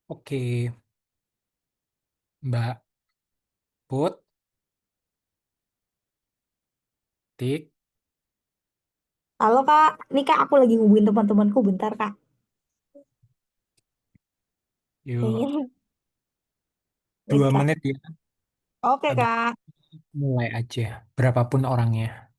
Oke, Mbak Put, Tik, Halo Kak, nih Kak aku lagi hubungin teman-temanku bentar Kak. yuk Ingin, nih dua Kak. menit ya, Oke habis Kak. mulai aja, berapapun orangnya.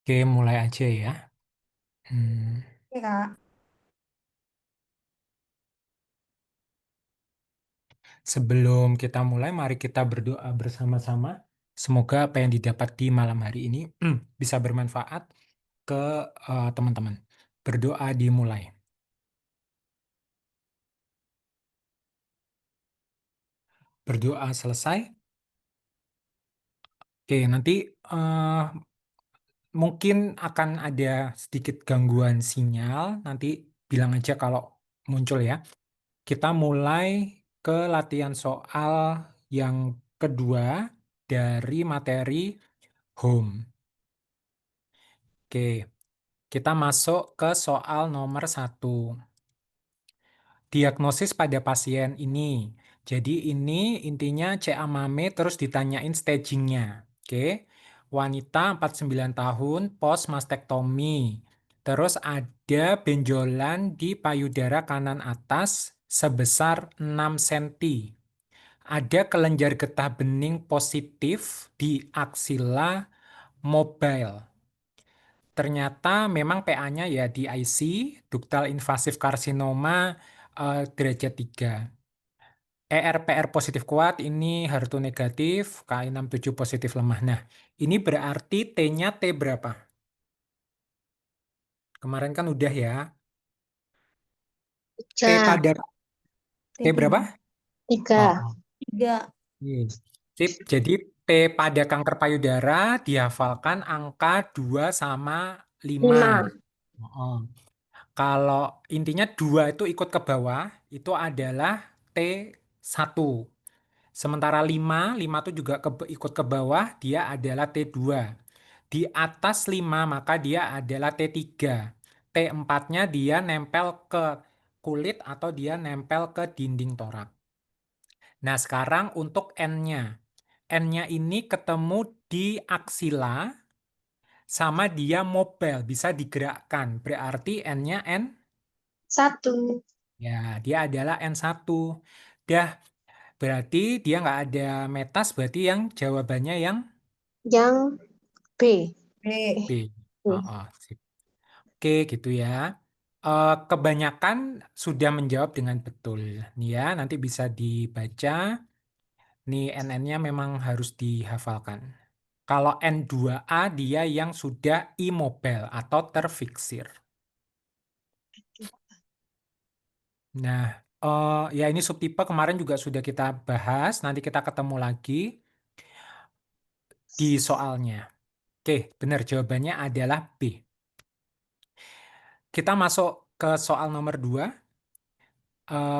Oke, mulai aja ya. Hmm, Oke Kak. Sebelum kita mulai, mari kita berdoa bersama-sama. Semoga apa yang didapat di malam hari ini bisa bermanfaat ke teman-teman. Berdoa dimulai. Berdoa selesai. Oke, nanti eh, mungkin akan ada sedikit gangguan sinyal. Nanti bilang aja kalau muncul ya. Kita mulai ke latihan soal yang kedua dari materi home. Oke, kita masuk ke soal nomor satu. Diagnosis pada pasien ini. Jadi ini intinya CA mame terus ditanyain stagingnya. Oke, wanita 49 tahun, post mastektomi. Terus ada benjolan di payudara kanan atas sebesar 6 cm. Ada kelenjar getah bening positif di aksila mobile. Ternyata memang PA-nya ya di IC, ductal invasive carcinoma derajat 3. ERPR positif kuat, ini HER2 negatif, Ki67 positif lemah. Nah, ini berarti T-nya T berapa? Kemarin kan udah ya. T Tiga. pada T berapa? T3. Oh, Tiga. oh. Tiga. Iya. Sip. Jadi P pada kanker payudara dihafalkan angka 2 sama 5. 5. Oh. Kalau intinya 2 itu ikut ke bawah, itu adalah T1. Sementara 5 itu juga ikut ke bawah, dia adalah T2. Di atas 5 maka dia adalah T3. T4-nya dia nempel ke kulit atau dia nempel ke dinding torak. Nah, sekarang untuk N-nya. N-nya ini ketemu di aksila sama dia mobile, bisa digerakkan. Berarti N-nya N. 1. Ya, dia adalah N1. Dah, berarti dia nggak ada metas, berarti yang jawabannya yang Yang B. B. B. Oh, B. oh, sip. Oke, gitu ya. Kebanyakan sudah menjawab dengan betul. Nih ya, nanti bisa dibaca. Nih NN-nya memang harus dihafalkan. Kalau N2A dia yang sudah immobile atau terfiksir. Nah, ya ini subtipe kemarin juga sudah kita bahas. Nanti kita ketemu lagi di soalnya. Oke, benar jawabannya adalah B. Kita masuk ke soal nomor 2.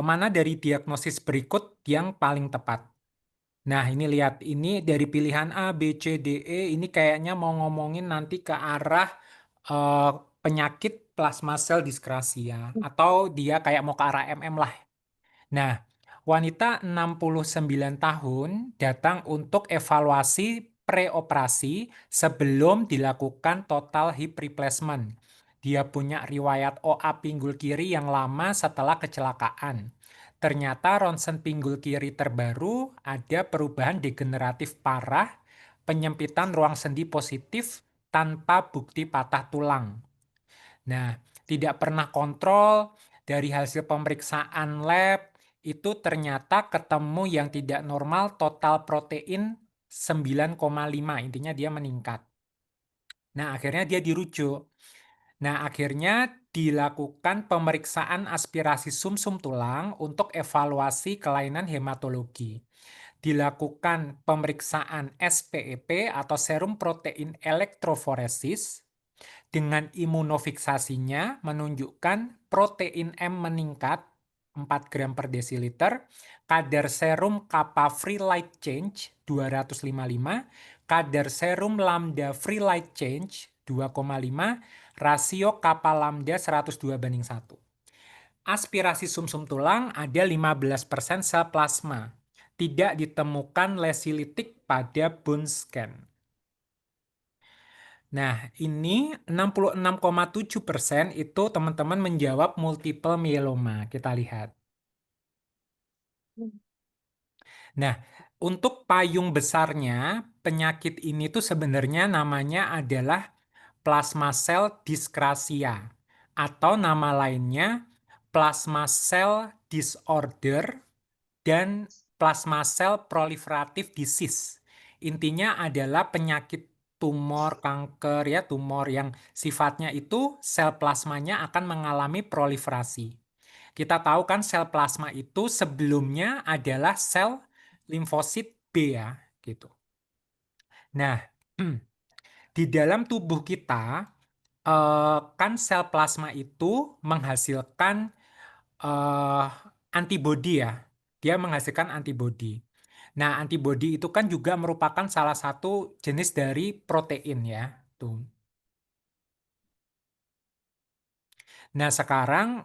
Mana dari diagnosis berikut yang paling tepat? Nah, ini lihat. Ini dari pilihan A, B, C, D, E. Ini kayaknya mau ngomongin nanti ke arah eh, penyakit plasma cell dyscrasia. Atau dia kayak mau ke arah MM lah. Nah, wanita 69 tahun datang untuk evaluasi preoperasi sebelum dilakukan total hip replacement. Dia punya riwayat OA pinggul kiri yang lama setelah kecelakaan. Ternyata ronsen pinggul kiri terbaru ada perubahan degeneratif parah, penyempitan ruang sendi positif tanpa bukti patah tulang. Nah, tidak pernah kontrol dari hasil pemeriksaan lab itu ternyata ketemu yang tidak normal total protein 9,5. Intinya dia meningkat. Nah, akhirnya dia dirujuk. Nah, akhirnya dilakukan pemeriksaan aspirasi sumsum tulang untuk evaluasi kelainan hematologi. Dilakukan pemeriksaan SPEP atau serum protein elektroforesis dengan imunofiksasinya menunjukkan protein M meningkat 4 gram per desiliter, kadar serum kappa free light change 255, kadar serum lambda free light change 2,5, rasio kappa lambda 102:1. Aspirasi sumsum tulang ada 15% sel plasma. Tidak ditemukan lesi litik pada bone scan. Nah, ini 66,7% itu teman-teman menjawab multiple myeloma. Kita lihat. Nah, untuk payung besarnya, penyakit ini tuh sebenarnya namanya adalah plasma cell dyscrasia atau nama lainnya plasma cell disorder dan plasma cell proliferative disease. Intinya adalah penyakit tumor kanker ya, tumor yang sifatnya itu sel plasmanya akan mengalami proliferasi. Kita tahu kan sel plasma itu sebelumnya adalah sel limfosit B ya, gitu. Nah, di dalam tubuh kita kan sel plasma itu menghasilkan eh, antibodi ya. Dia menghasilkan antibodi. Nah, antibodi itu kan juga merupakan salah satu jenis dari protein ya. Tuh. Nah, sekarang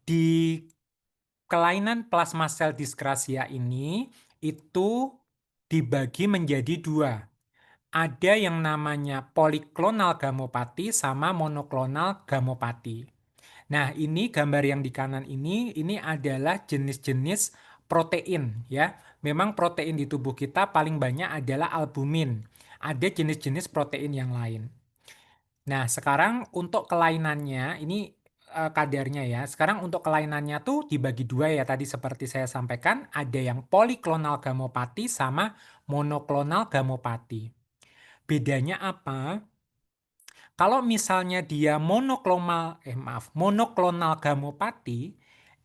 di kelainan plasma sel dyscrasia ini itu dibagi menjadi dua. Ada yang namanya poliklonal gamopati sama monoklonal gamopati. Nah, ini gambar yang di kanan ini adalah jenis-jenis protein ya. Memang protein di tubuh kita paling banyak adalah albumin. Ada jenis-jenis protein yang lain. Nah, sekarang untuk kelainannya ini kadarnya ya. Sekarang untuk kelainannya tuh dibagi dua ya tadi seperti saya sampaikan, ada yang poliklonal gamopati sama monoklonal gamopati. Bedanya apa? Kalau misalnya dia monoklonal gamopati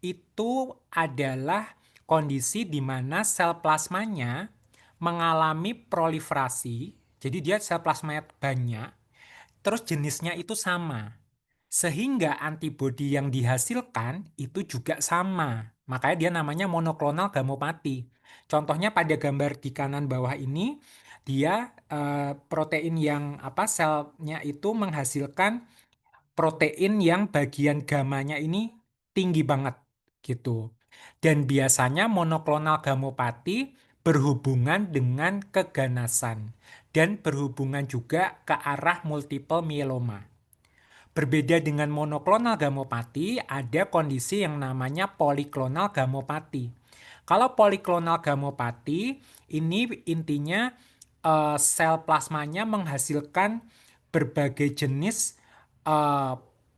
itu adalah kondisi di mana sel plasmanya mengalami proliferasi. Jadi dia sel plasmanya banyak, terus jenisnya itu sama. Sehingga antibodi yang dihasilkan itu juga sama. Makanya dia namanya monoklonal gamopati. Contohnya pada gambar di kanan bawah ini, dia protein yang apa selnya itu menghasilkan protein yang bagian gamanya ini tinggi banget gitu. Dan biasanya monoklonal gamopati berhubungan dengan keganasan dan berhubungan juga ke arah multiple myeloma. Berbeda dengan monoklonal gamopati, ada kondisi yang namanya poliklonal gamopati. Kalau poliklonal gamopati, ini intinya sel plasmanya menghasilkan berbagai jenis eh,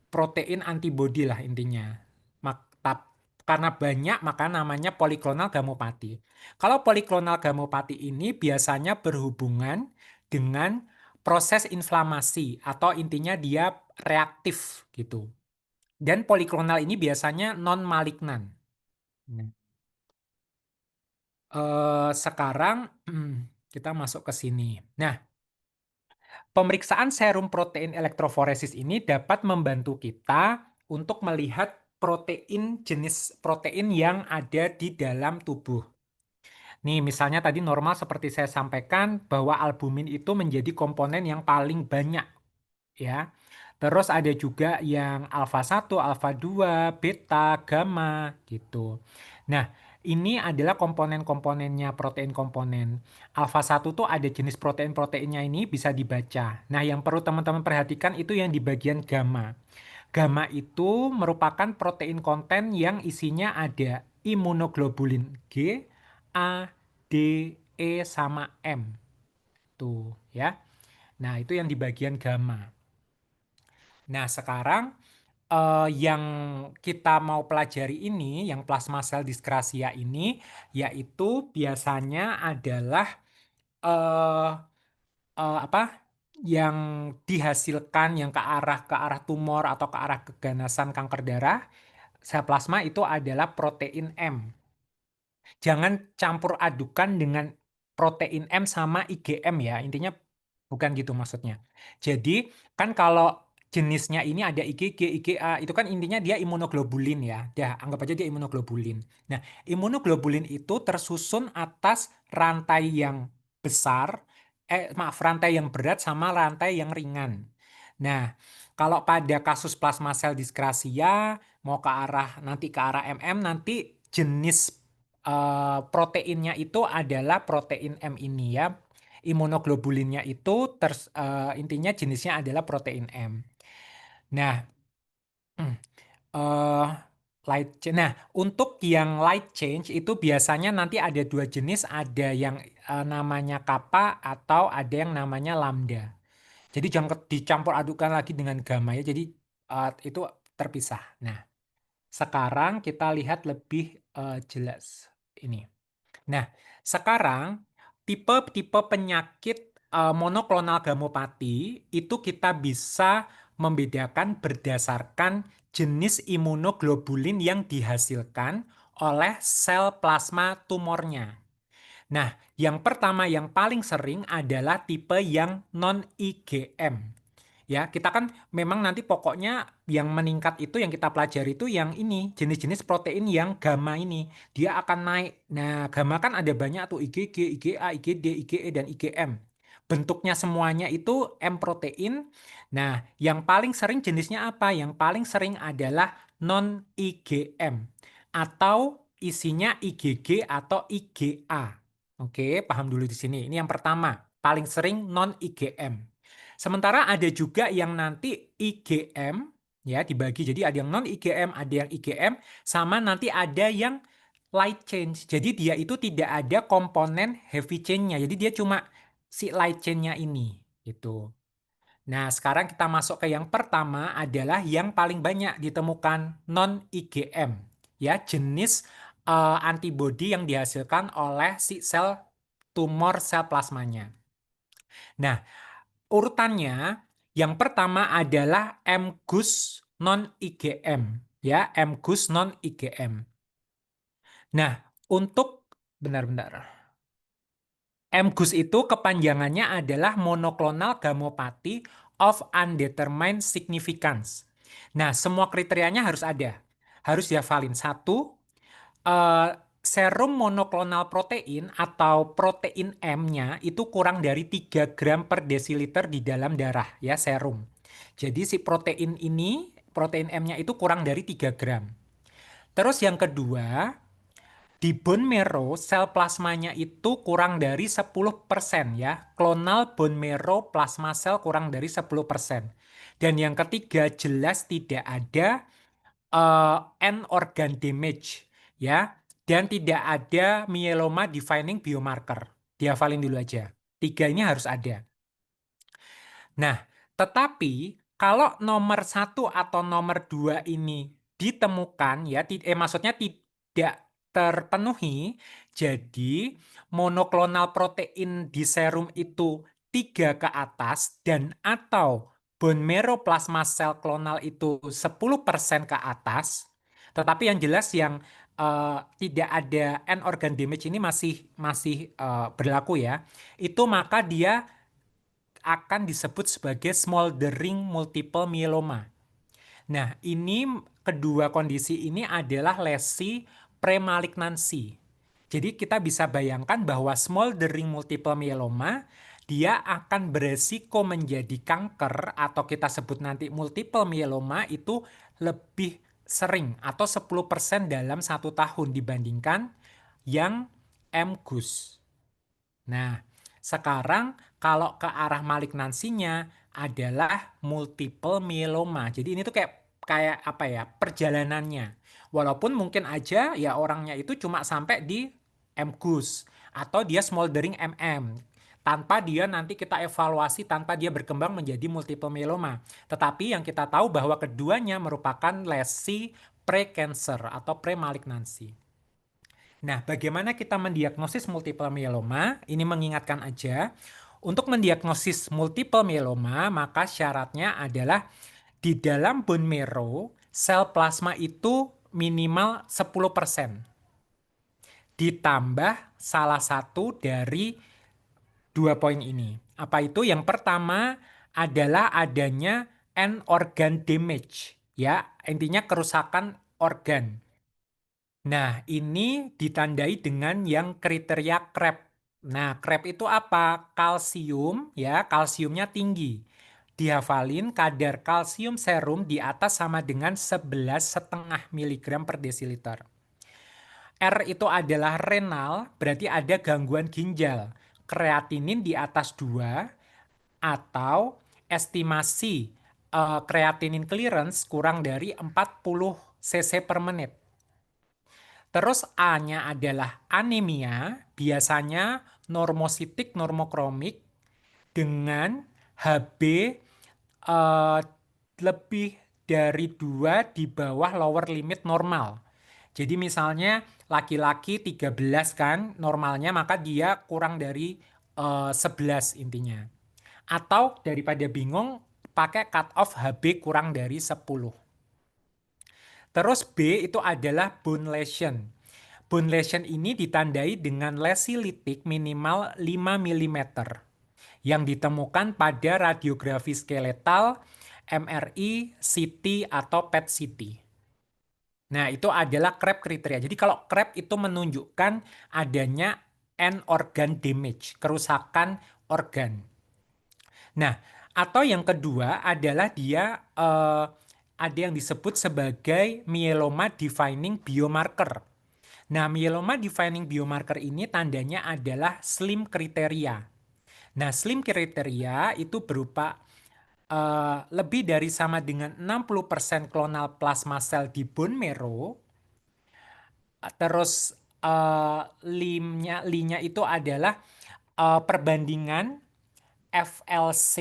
protein antibody lah intinya. Karena banyak maka namanya poliklonal gamopati. Kalau poliklonal gamopati ini biasanya berhubungan dengan proses inflamasi atau intinya dia reaktif gitu. Dan poliklonal ini biasanya non malignan. Sekarang kita masuk ke sini. Nah, pemeriksaan serum protein elektroforesis ini dapat membantu kita untuk melihat jenis protein yang ada di dalam tubuh. Nih, misalnya tadi normal seperti saya sampaikan bahwa albumin itu menjadi komponen yang paling banyak ya. Terus ada juga yang alfa 1, alfa 2, beta, gamma gitu. Nah, ini adalah komponen-komponennya protein komponen. Alfa 1 tuh ada jenis protein-proteinnya ini bisa dibaca. Nah, yang perlu teman-teman perhatikan itu yang di bagian gamma. Gamma itu merupakan protein konten yang isinya ada imunoglobulin G, A, D, E, sama M. Tuh ya. Nah, itu yang di bagian gamma. Nah, sekarang yang kita mau pelajari ini, yang plasma cell dyscrasia ini, yaitu biasanya adalah eh, apa? Yang dihasilkan yang ke arah tumor atau ke arah keganasan kanker darah, sel plasma itu adalah protein M. Jangan campur adukan dengan protein M sama IgM ya. Intinya bukan gitu maksudnya. Jadi kan kalau jenisnya ini ada IgG, IgA, itu kan intinya dia imunoglobulin ya. Dah, anggap aja dia imunoglobulin. Nah, imunoglobulin itu tersusun atas rantai yang besar, rantai yang berat sama rantai yang ringan. Nah, kalau pada kasus plasma sel dyscrasia mau ke arah MM nanti jenis proteinnya itu adalah protein M ini ya. Imunoglobulinnya itu intinya jenisnya adalah protein M. Nah, eh nah, untuk yang light change itu biasanya nanti ada dua jenis, ada yang namanya kappa atau ada yang namanya lambda. Jadi jangan dicampur adukan lagi dengan gamma ya. Jadi itu terpisah. Nah, sekarang kita lihat lebih jelas ini. Nah, sekarang tipe-tipe penyakit monoklonal gamopati itu kita bisa membedakan berdasarkan jenis imunoglobulin yang dihasilkan oleh sel plasma tumornya. Nah, yang pertama yang paling sering adalah tipe yang non-IgM. Ya, kita kan memang nanti pokoknya yang meningkat itu yang kita pelajari itu yang ini, jenis-jenis protein yang gamma ini. Dia akan naik. Nah, gamma kan ada banyak tuh IgG, IgA, IgD, IgE dan IgM. Bentuknya semuanya itu M protein. Nah, yang paling sering jenisnya apa? Yang paling sering adalah non-IgM atau isinya IgG atau IgA. Oke, paham dulu di sini. Ini yang pertama, paling sering non-IgM. Sementara ada juga yang nanti IgM ya dibagi. Jadi ada yang non IgM, ada yang IgM, sama nanti ada yang light change. Jadi dia itu tidak ada komponen heavy chain-nya. Jadi dia cuma si light chain-nya ini gitu. Nah, sekarang kita masuk ke yang pertama adalah yang paling banyak ditemukan non IgM. Ya, jenis antibodi yang dihasilkan oleh si sel tumor sel plasmanya. Nah, urutannya, yang pertama adalah MGUS non-IgM. Ya, MGUS non-IgM. Nah, untuk, benar-benar. MGUS itu kepanjangannya adalah monoclonal gammopathy of undetermined significance. Nah, semua kriterianya harus ada. Harus dihafalin. Satu, serum monoklonal protein atau protein M-nya itu kurang dari 3 gram per desiliter di dalam darah ya serum. Jadi si protein ini, protein M-nya itu kurang dari 3 gram. Terus yang kedua, di bone marrow sel plasmanya itu kurang dari 10% ya. Klonal bone marrow plasma sel kurang dari 10%. Dan yang ketiga jelas tidak ada end organ damage ya, dan tidak ada myeloma defining biomarker. Dihafalin dulu aja. Tiga ini harus ada. Nah, tetapi Kalau nomor satu atau nomor 2 ini ditemukan ya, maksudnya tidak terpenuhi, jadi monoklonal protein di serum itu 3 ke atas dan atau bone marrow plasma cell klonal itu 10% ke atas, tetapi yang jelas yang tidak ada end organ damage ini masih masih berlaku ya, itu maka dia akan disebut sebagai smoldering multiple myeloma. Nah, ini kedua kondisi ini adalah lesi premalignansi. Jadi kita bisa bayangkan bahwa smoldering multiple myeloma dia akan beresiko menjadi kanker atau kita sebut nanti multiple myeloma itu lebih sering atau 10% dalam 1 tahun dibandingkan yang MGUS. Nah, sekarang kalau ke arah malignansinya adalah multiple myeloma. Jadi ini tuh kayak kayak apa ya, perjalanannya. Walaupun mungkin aja ya orangnya itu cuma sampai di MGUS atau dia smoldering MM. Tanpa dia nanti kita evaluasi tanpa dia berkembang menjadi multiple myeloma. Tetapi yang kita tahu bahwa keduanya merupakan lesi pre-cancer atau pre-malignansi. Nah, bagaimana kita mendiagnosis multiple myeloma? Ini mengingatkan aja, untuk mendiagnosis multiple myeloma, maka syaratnya adalah di dalam bone marrow, sel plasma itu minimal 10%. Ditambah salah satu dari 2 poin ini. Apa itu? Yang pertama adalah adanya end organ damage. Ya, intinya kerusakan organ. Nah, ini ditandai dengan yang kriteria CREB. Nah, CREB itu apa? Kalsium, ya, kalsiumnya tinggi. Dihafalin kadar kalsium serum di atas sama dengan 11,5 mg per desiliter. R itu adalah renal, berarti ada gangguan ginjal. Kreatinin di atas 2 atau estimasi kreatinin clearance kurang dari 40 cc per menit. Terus A-nya adalah anemia, biasanya normositik normokromik dengan HB eh, lebih dari 2 di bawah lower limit normal. Jadi misalnya laki-laki 13 kan normalnya, maka dia kurang dari 11 intinya. Atau daripada bingung pakai cut off HB kurang dari 10. Terus B itu adalah bone lesion. Bone lesion ini ditandai dengan lesi litik minimal 5 mm yang ditemukan pada radiografi skeletal, MRI, CT, atau PET-CT. Nah, itu adalah CREB kriteria. Jadi kalau CREB itu menunjukkan adanya end organ damage, kerusakan organ. Nah, atau yang kedua adalah dia ada yang disebut sebagai myeloma defining biomarker. Nah, myeloma defining biomarker ini tandanya adalah SLIM kriteria. Nah, SLIM kriteria itu berupa lebih dari sama dengan 60% klonal plasma sel di bone marrow. Terus LIM-nya itu adalah perbandingan FLC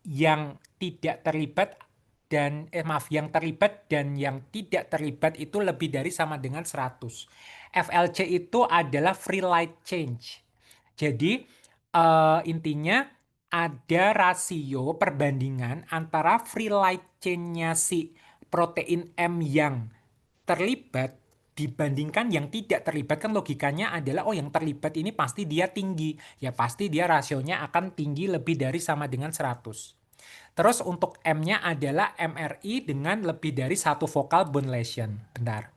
yang tidak terlibat dan maaf yang terlibat dan yang tidak terlibat itu lebih dari sama dengan 100. FLC itu adalah free light change. Jadi intinya ada rasio perbandingan antara free light chain-nya si protein M yang terlibat dibandingkan yang tidak terlibat. Kan logikanya adalah oh yang terlibat ini pasti dia tinggi. Ya pasti dia rasionya akan tinggi lebih dari sama dengan 100. Terus untuk M-nya adalah MRI dengan lebih dari 1 focal bone lesion. Bentar.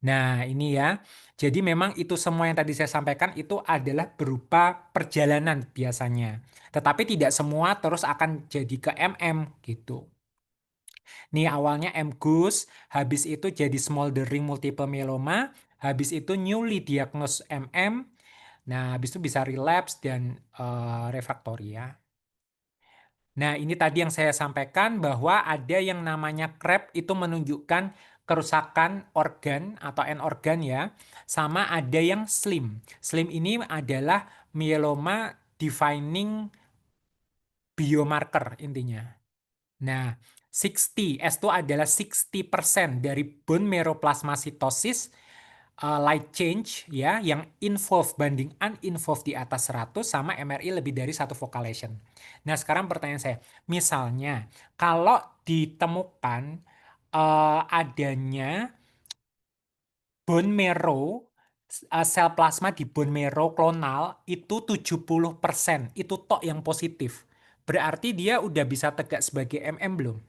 Nah, ini ya. Jadi memang itu semua yang tadi saya sampaikan itu adalah berupa perjalanan biasanya. Tetapi tidak semua terus akan jadi ke MM gitu. Nih awalnya MGUS, habis itu jadi smoldering multiple myeloma, habis itu newly diagnosed MM, nah habis itu bisa relapse dan refraktori ya. Nah, ini tadi yang saya sampaikan bahwa ada yang namanya CREB itu menunjukkan kerusakan organ atau end organ ya. Sama ada yang SLIM. SLIM ini adalah myeloma defining biomarker intinya. Nah, 60, S itu adalah 60% dari bone marrow plasmacytosis light change ya yang involved banding uninvolved di atas 100 sama MRI lebih dari satu focal lesion. Nah, sekarang pertanyaan saya, misalnya kalau ditemukan adanya bone marrow sel plasma di bone marrow klonal itu 70%, itu tok yang positif. Berarti dia udah bisa tegak sebagai MM belum?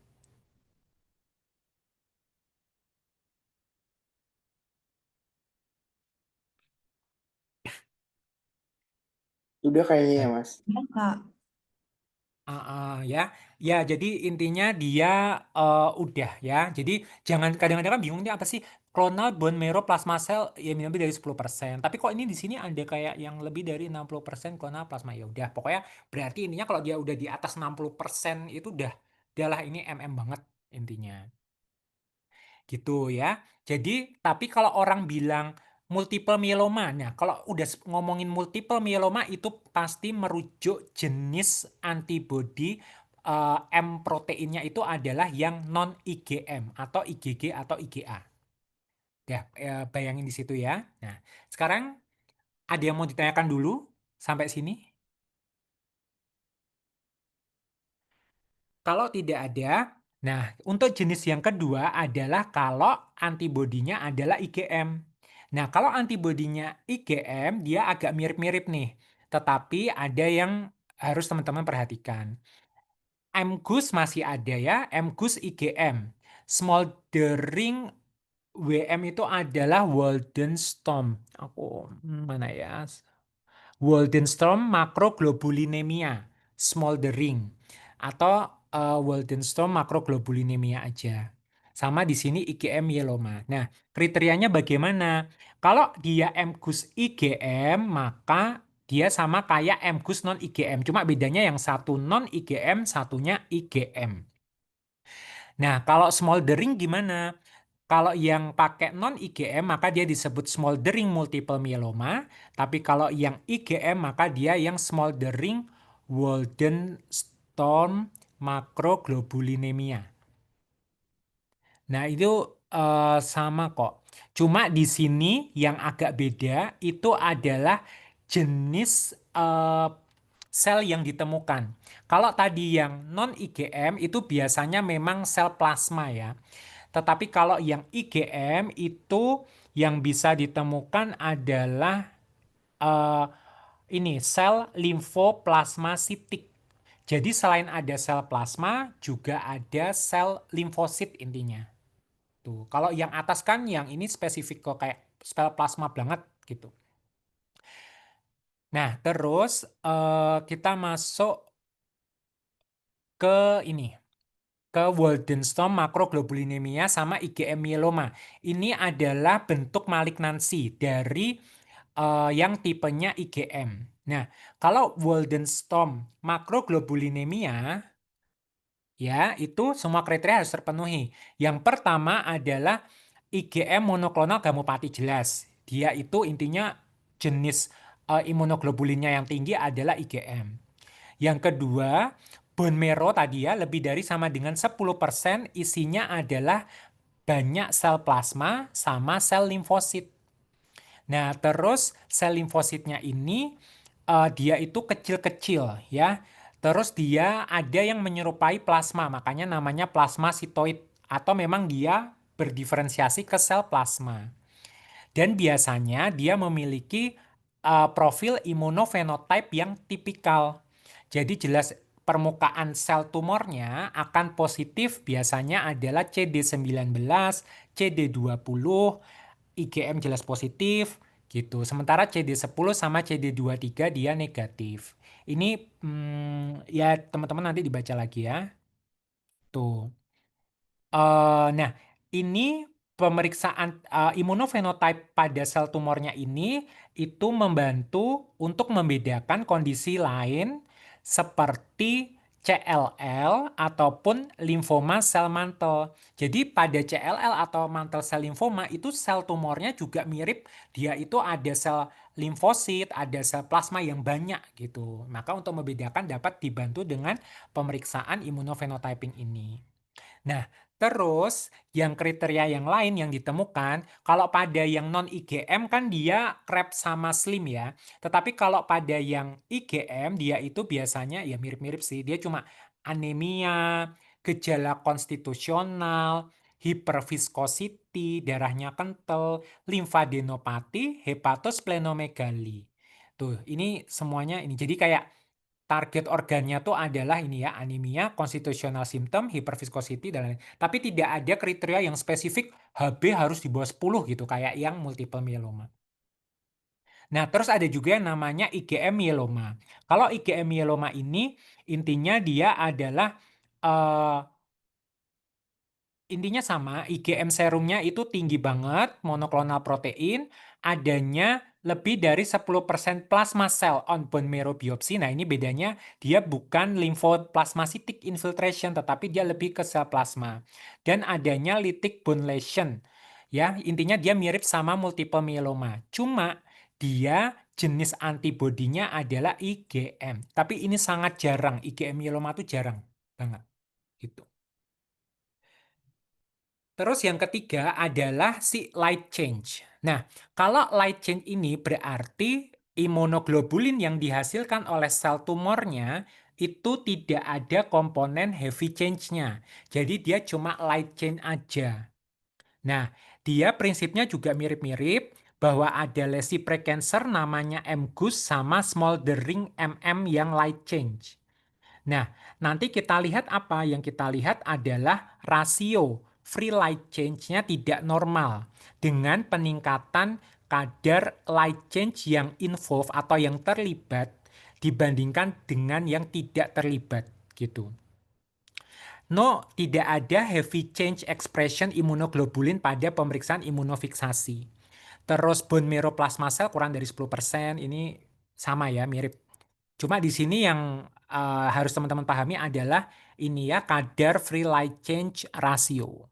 Udah kayaknya ya, Nah, Mas. Ya, Kak. ya, ya. Jadi intinya dia udah ya. Jadi jangan kadang-kadang kan bingung ini apa sih clonal bone marrow plasma cell ya lebih dari 10%. Tapi kok ini di sini ada kayak yang lebih dari 60% clonal plasma ya udah. Pokoknya berarti intinya kalau dia udah di atas 60% itu udah lah ini MM banget intinya. Gitu ya. Jadi tapi kalau orang bilang multiple myeloma, nah kalau udah ngomongin multiple myeloma itu pasti merujuk jenis antibodi M proteinnya itu adalah yang non IgM atau IgG atau IgA. Ya, bayangin di situ ya. Nah, sekarang ada yang mau ditanyakan dulu sampai sini? Kalau tidak ada, nah untuk jenis yang kedua adalah kalau antibodinya adalah IgM. Nah, kalau antibodinya IgM, dia agak mirip-mirip nih. Tetapi ada yang harus teman-teman perhatikan. MGUS masih ada ya, MGUS IgM. Smoldering WM itu adalah Waldenstrom. Aku mana ya? Waldenstrom macroglobulinemia, smoldering, atau Waldenstrom macroglobulinemia aja. Sama di sini IgM myeloma. Nah, kriterianya bagaimana? Kalau dia MGUS IgM, maka dia sama kayak MGUS non IgM. Cuma bedanya yang satu non IgM, satunya IgM. Nah, kalau smoldering gimana? Kalau yang pakai non IgM maka dia disebut smoldering multiple myeloma, tapi kalau yang IgM maka dia yang smoldering Waldenstrom macroglobulinemia. Nah, itu sama kok. Cuma di sini yang agak beda itu adalah jenis sel yang ditemukan. Kalau tadi yang non IgM itu biasanya memang sel plasma ya. Tetapi kalau yang IgM itu yang bisa ditemukan adalah eh, ini sel limfoplasmasitik. Jadi selain ada sel plasma, juga ada sel limfosit intinya. Tuh, kalau yang atas kan yang ini spesifik kok kayak sel plasma banget gitu. Nah, terus kita masuk ke ini, ke Waldenstrom macroglobulinemia sama IgM myeloma. Ini adalah bentuk malignansi dari yang tipenya IgM. Nah, kalau Waldenstrom macroglobulinemia ya itu semua kriteria harus terpenuhi. Yang pertama adalah IgM monoklonal gamopati jelas. Dia itu intinya jenis imunoglobulinnya yang tinggi adalah IgM. Yang kedua, bone marrow tadi ya lebih dari sama dengan 10% isinya adalah banyak sel plasma sama sel limfosit. Nah, terus sel limfositnya ini dia itu kecil-kecil ya. Terus dia ada yang menyerupai plasma, makanya namanya plasmasitoid atau memang dia berdiferensiasi ke sel plasma. Dan biasanya dia memiliki profil imunofenotype yang tipikal. Jadi jelas permukaan sel tumornya akan positif biasanya adalah CD19, CD20, IgM jelas positif gitu. Sementara CD10 sama CD23 dia negatif. Ini ya teman-teman nanti dibaca lagi ya. Tuh. Nah, ini pemeriksaan imunofenotype pada sel tumornya ini itu membantu untuk membedakan kondisi lain seperti CLL ataupun limfoma sel mantel. Jadi pada CLL atau mantel sel limfoma itu sel tumornya juga mirip, dia itu ada sel limfosit, ada sel plasma yang banyak gitu. Maka untuk membedakan dapat dibantu dengan pemeriksaan immunofenotyping ini. Nah, terus yang kriteria yang lain yang ditemukan, kalau pada yang non IgM kan dia krep sama slim ya. Tetapi kalau pada yang IgM dia itu biasanya ya mirip-mirip sih. Dia cuma anemia, gejala konstitusional, hyperviscosity, darahnya kental, limfadenopati, hepatosplenomegali. Tuh, ini semuanya ini. Jadi kayak target organnya tuh adalah ini ya, anemia, constitutional symptom, hyperviscosity, dan lain-lain. Tapi tidak ada kriteria yang spesifik HB harus di bawah 10 gitu, kayak yang multiple myeloma. Nah, terus ada juga yang namanya IgM myeloma. Kalau IgM myeloma ini, intinya dia adalah eh, intinya sama, IgM serumnya itu tinggi banget, monoklonal protein, adanya lebih dari 10% plasma cell on bone marrow biopsy. Nah, ini bedanya dia bukan lymphoplasmacytic infiltration, tetapi dia lebih ke sel plasma. Dan adanya lytic bone lesion. Ya, intinya dia mirip sama multiple myeloma. Cuma dia jenis antibodinya adalah IgM. Tapi ini sangat jarang, IgM myeloma itu jarang banget. Gitu. Terus yang ketiga adalah si light change. Nah, kalau light change ini berarti imunoglobulin yang dihasilkan oleh sel tumornya itu tidak ada komponen heavy change-nya. Jadi dia cuma light change aja. Nah, dia prinsipnya juga mirip-mirip bahwa ada lesi precancer namanya MGUS sama smoldering MM yang light change. Nah, nanti kita lihat apa? Yang kita lihat adalah rasio free light change-nya tidak normal dengan peningkatan kadar light change yang involve atau yang terlibat dibandingkan dengan yang tidak terlibat gitu. No, tidak ada heavy change expression imunoglobulin pada pemeriksaan imunofiksasi. Terus bone marrow plasma cell kurang dari 10%, ini sama ya, mirip. Cuma di sini yang harus teman-teman pahami adalah ini ya kadar free light change ratio.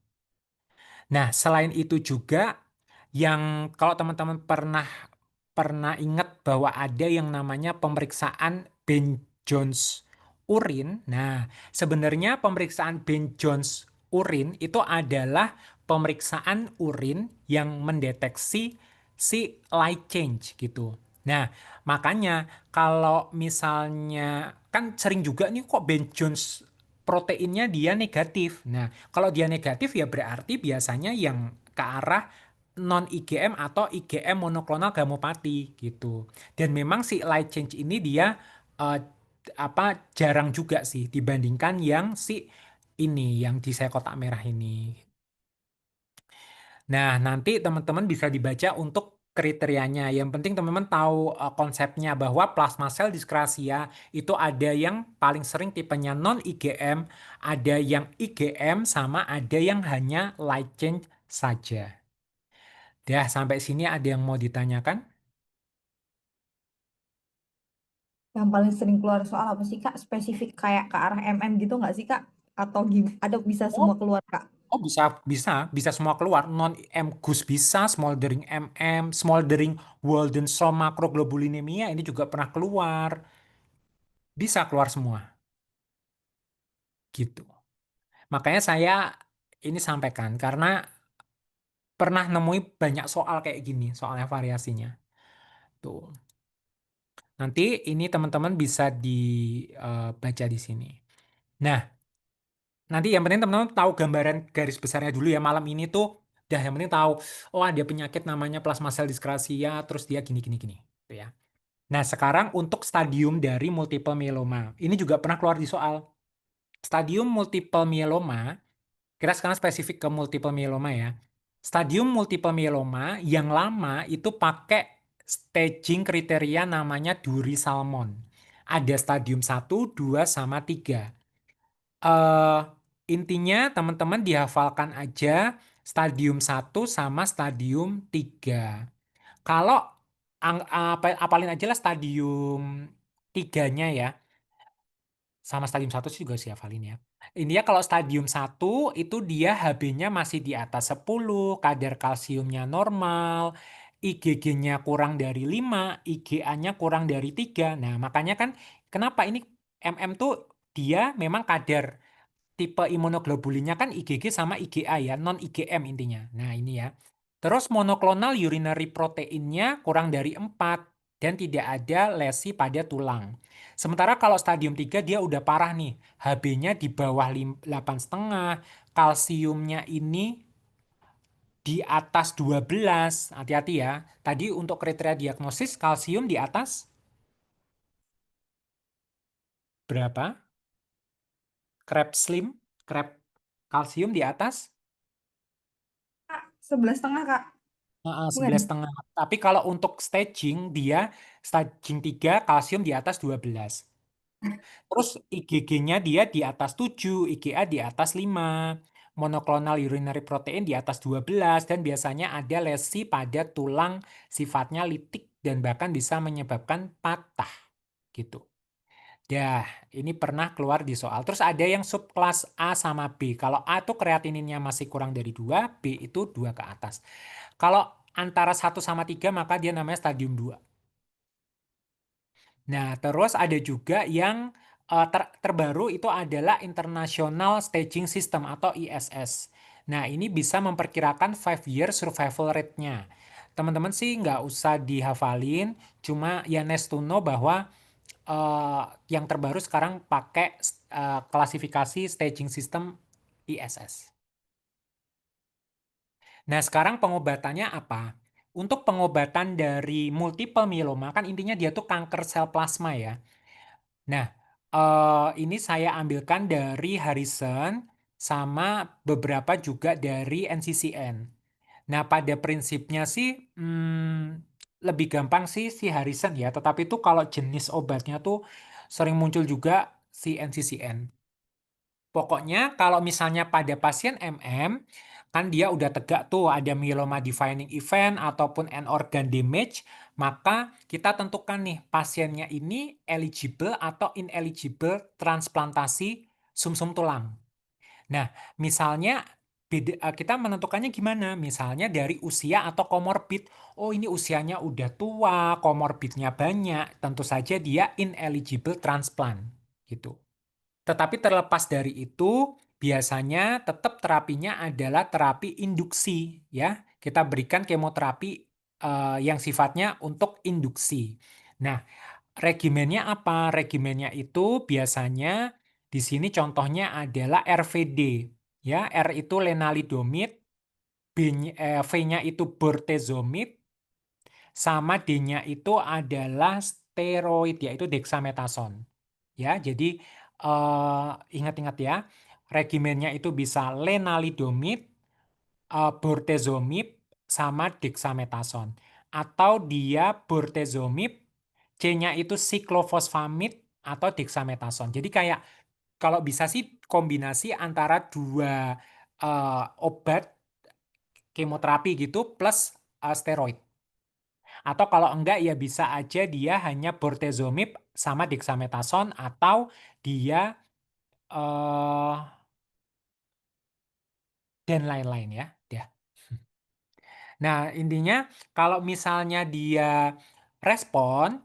Nah, selain itu juga yang kalau teman-teman pernah pernah ingat bahwa ada yang namanya pemeriksaan Ben Jones urin. Nah, sebenarnya pemeriksaan Ben Jones urin itu adalah pemeriksaan urin yang mendeteksi si light change gitu. Nah, makanya kalau misalnya kan sering juga nih kok Ben Jones proteinnya dia negatif. Nah, kalau dia negatif ya berarti biasanya yang ke arah non IgM atau IgM monoklonal gammopati gitu. Dan memang si light change ini dia eh, jarang juga sih dibandingkan yang si ini yang di saya kotak merah ini. Nah, nanti teman-teman bisa dibaca untuk kriterianya. Yang penting teman-teman tahu konsepnya bahwa plasma sel dyscrasia itu ada yang paling sering tipenya non IgM, ada yang IgM sama ada yang hanya light chain saja. Dah sampai sini ada yang mau ditanyakan? Yang paling sering keluar soal apa sih Kak? Spesifik kayak ke arah MM gitu nggak sih Kak? Atau ada bisa semua Oh, keluar Kak? oh bisa bisa bisa semua keluar. Non MGUS bisa, smoldering MM, smoldering Waldenstrom makroglobulinemia ini juga pernah keluar. Bisa keluar semua gitu. Makanya saya ini sampaikan karena pernah nemui banyak soal kayak gini, soalnya variasinya. Tuh. Nanti ini teman-teman bisa dibaca di sini. Nah, nanti yang penting teman-teman tahu gambaran garis besarnya dulu ya malam ini tuh. Dah yang penting tahu, oh ada penyakit namanya plasma cell dyscrasia, terus dia gini gini gini, gitu ya. Nah, sekarang untuk stadium dari multiple myeloma. Ini juga pernah keluar di soal. Stadium multiple myeloma, kita sekarang spesifik ke multiple myeloma ya. Stadium multiple myeloma yang lama itu pakai staging kriteria namanya Duri Salmon. Ada stadium 1, 2, sama 3. eh Intinya teman-teman dihafalkan aja stadium 1 sama stadium 3. Kalau apalin aja lah stadium 3-nya ya. Sama stadium 1 sih juga sih hafalin ya. Intinya kalau stadium 1 itu dia Hb-nya masih di atas 10, kadar kalsiumnya normal, IgG-nya kurang dari 5, IgA-nya kurang dari 3. Nah, makanya kan kenapa ini MM tuh dia memang kadar tipe imunoglobulinnya kan IgG sama IgA ya, non IgM intinya. Nah, ini ya. Terus monoklonal urinary proteinnya kurang dari 4 dan tidak ada lesi pada tulang. Sementara kalau stadium 3 dia udah parah nih. Hb-nya di bawah 8,5, kalsiumnya ini di atas 12. Hati-hati ya. Tadi untuk kriteria diagnosis kalsium di atas berapa? Krep slim, krep kalsium di atas Kak, 11,5 Kak. Bukan? 11,5. Tapi kalau untuk staging dia staging 3 kalsium di atas 12. Terus IgG-nya dia di atas 7, IgA di atas 5, monoklonal urinary protein di atas 12 dan biasanya ada lesi pada tulang sifatnya litik dan bahkan bisa menyebabkan patah gitu. Dah, ini pernah keluar di soal. Terus ada yang subkelas A sama B. Kalau A itu kreatininnya masih kurang dari 2, B itu 2 ke atas. Kalau antara 1 sama 3 maka dia namanya stadium 2. Nah, terus ada juga yang terbaru itu adalah International Staging System atau ISS. Nah, ini bisa memperkirakan 5-year survival rate-nya. Teman-teman sih nggak usah dihafalin, cuma ya nice to know bahwa yang terbaru sekarang pakai klasifikasi staging system ISS. Nah, sekarang pengobatannya apa? Untuk pengobatan dari multiple myeloma, kan intinya dia tuh kanker sel plasma ya. Nah, ini saya ambilkan dari Harrison sama beberapa juga dari NCCN. Nah, pada prinsipnya sih lebih gampang sih si Harrison ya, tetapi itu kalau jenis obatnya tuh sering muncul juga si NCCN. Pokoknya kalau misalnya pada pasien MM, kan dia udah tegak tuh ada myeloma defining event ataupun end organ damage, maka kita tentukan nih pasiennya ini eligible atau ineligible transplantasi sumsum tulang. Nah, misalnya kita menentukannya gimana? Misalnya dari usia atau komorbid. Oh, ini usianya udah tua, komorbidnya banyak, tentu saja dia ineligible transplant gitu. Tetapi terlepas dari itu, biasanya tetap terapinya adalah terapi induksi, ya. Kita berikan kemoterapi yang sifatnya untuk induksi. Nah, regimennya apa? Regimennya itu biasanya di sini contohnya adalah RVD, ya. R itu lenalidomide, V-nya itu bortezomib, sama D-nya itu adalah steroid, yaitu dexamethasone. Ya, jadi ingat-ingat ya, regimennya itu bisa lenalidomide, bortezomib, sama dexamethasone. Atau dia bortezomib, C-nya itu siklofosfamid atau dexamethasone. Jadi kayak kalau bisa sih kombinasi antara dua obat kemoterapi gitu plus steroid. Atau kalau enggak ya bisa aja dia hanya bortezomib sama dexamethasone atau dia dan lain-lain ya. Nah, intinya kalau misalnya dia respon,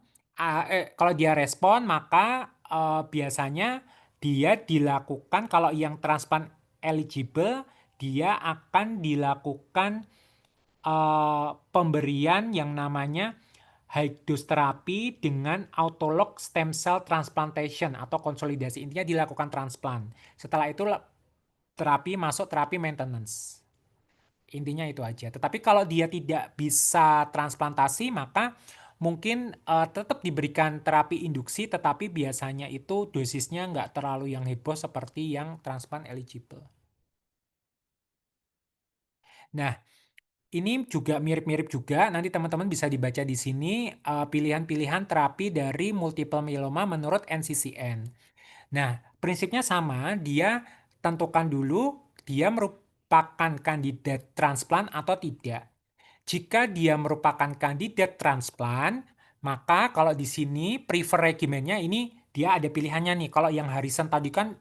kalau dia respon maka biasanya dia dilakukan kalau yang transplant eligible dia akan dilakukan pemberian yang namanya high dose terapi dengan autolog stem cell transplantation atau konsolidasi. Intinya dilakukan transplant. Setelah itu terapi masuk terapi maintenance. Intinya itu aja. Tetapi kalau dia tidak bisa transplantasi, maka mungkin tetap diberikan terapi induksi, tetapi biasanya itu dosisnya nggak terlalu yang heboh seperti yang transplant eligible. Nah, ini juga mirip-mirip juga. Nanti teman-teman bisa dibaca di sini pilihan-pilihan terapi dari multiple myeloma menurut NCCN. Nah, prinsipnya sama. Dia tentukan dulu dia merupakan kandidat transplant atau tidak. Jika dia merupakan kandidat transplant, maka kalau di sini prefer regimennya ini dia ada pilihannya nih. Kalau yang Harrison tadi kan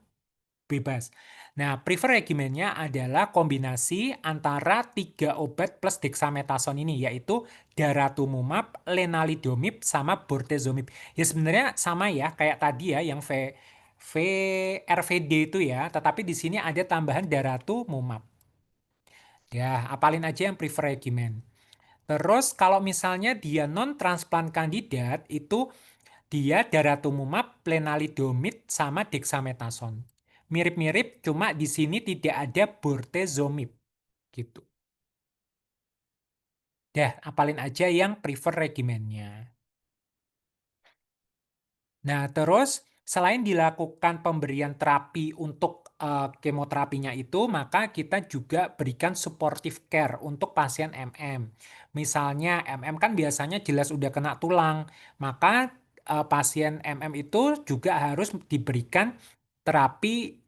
bebas. Nah, prefer regimennya adalah kombinasi antara 3 obat plus dexamethasone ini, yaitu daratumumab, lenalidomid, sama bortezomib. Ya sebenarnya sama ya, kayak tadi ya, yang VRVD itu ya, tetapi di sini ada tambahan daratumumab. Ya, apalin aja yang prefer regimen. Terus kalau misalnya dia non-transplant kandidat, itu dia daratumumab, lenalidomid, sama dexamethasone. Mirip-mirip, cuma di sini tidak ada bortezomib. Gitu. Dah, apalin aja yang prefer regimennya. Nah, terus selain dilakukan pemberian terapi untuk kemoterapinya itu, maka kita juga berikan supportive care untuk pasien MM. Misalnya MM kan biasanya jelas udah kena tulang, maka pasien MM itu juga harus diberikan terapi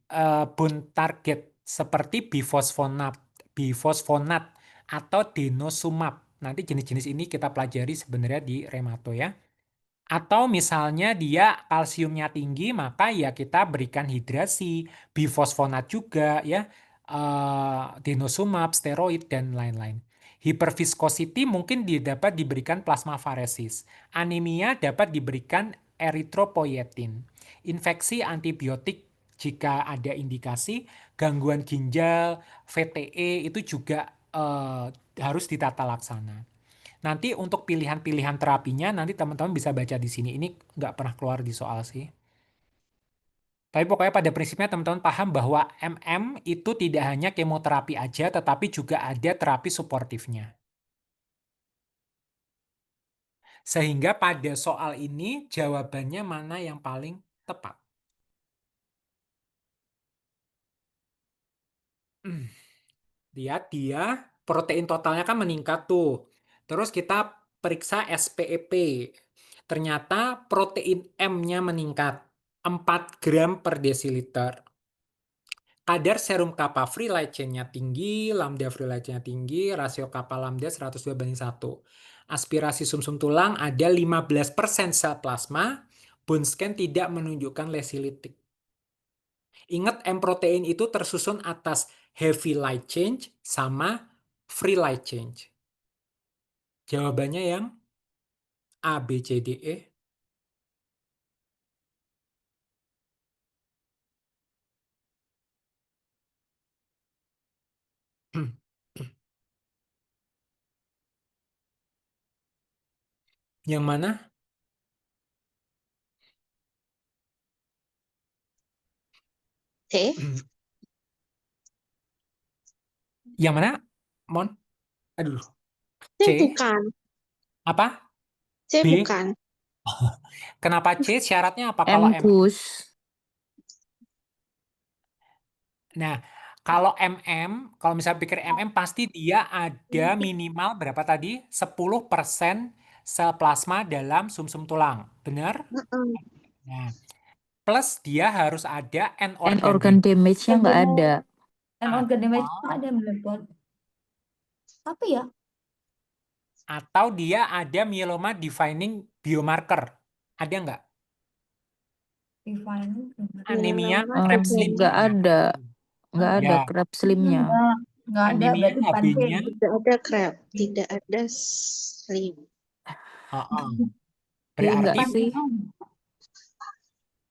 bone target seperti bifosfonat atau denosumab. Nanti jenis-jenis ini kita pelajari sebenarnya di remato ya. Atau misalnya dia kalsiumnya tinggi, maka ya kita berikan hidrasi, bifosfonat juga ya, denosumab, steroid, dan lain-lain. Hyperviscosity mungkin dapat diberikan plasmafaresis. Anemia dapat diberikan eritropoietin. Infeksi antibiotik jika ada indikasi, gangguan ginjal, VTE itu juga harus ditata laksana. Nanti untuk pilihan-pilihan terapinya, nanti teman-teman bisa baca di sini. Ini nggak pernah keluar di soal sih. Tapi pokoknya pada prinsipnya teman-teman paham bahwa MM itu tidak hanya kemoterapi aja, tetapi juga ada terapi suportifnya. Sehingga pada soal ini, jawabannya mana yang paling tepat? Lihat dia, protein totalnya kan meningkat tuh. Terus kita periksa SPEP. Ternyata protein M-nya meningkat 4 gram per desiliter. Kadar serum kappa free light chain-nya tinggi, lambda free light chain-nya tinggi, rasio kappa lambda 102/1. Aspirasi sumsum tulang ada 15% sel plasma, bone scan tidak menunjukkan lesi litik. Ingat M protein itu tersusun atas heavy light chain sama free light chain. Jawabannya yang A, B, C, D, E. Yang mana? C. Yang mana? Mon? Aduh. C C. bukan. Apa? C B. bukan. Kenapa C? Syaratnya apa kalau M? Gus. Nah, kalau kalau misalnya pikir pasti dia ada minimal berapa tadi? 10% sel plasma dalam sumsum tulang. Benar? Mm-mm. Nah, plus dia harus ada N And organ organ damage. damage-nya nggak ada. Dan organ damage Atau, itu ada melebihi. Tapi ya, atau dia ada myeloma defining biomarker. Ada nggak? defining. Anemia Myeloma Krebs defining. slim. Nggak ada. Nggak ada Ya, Krebs slim-nya. Nggak ada, anemia berarti bukan C. HB-nya. Tidak ada crab, tidak ada slim. Iya nggak Berarti sih?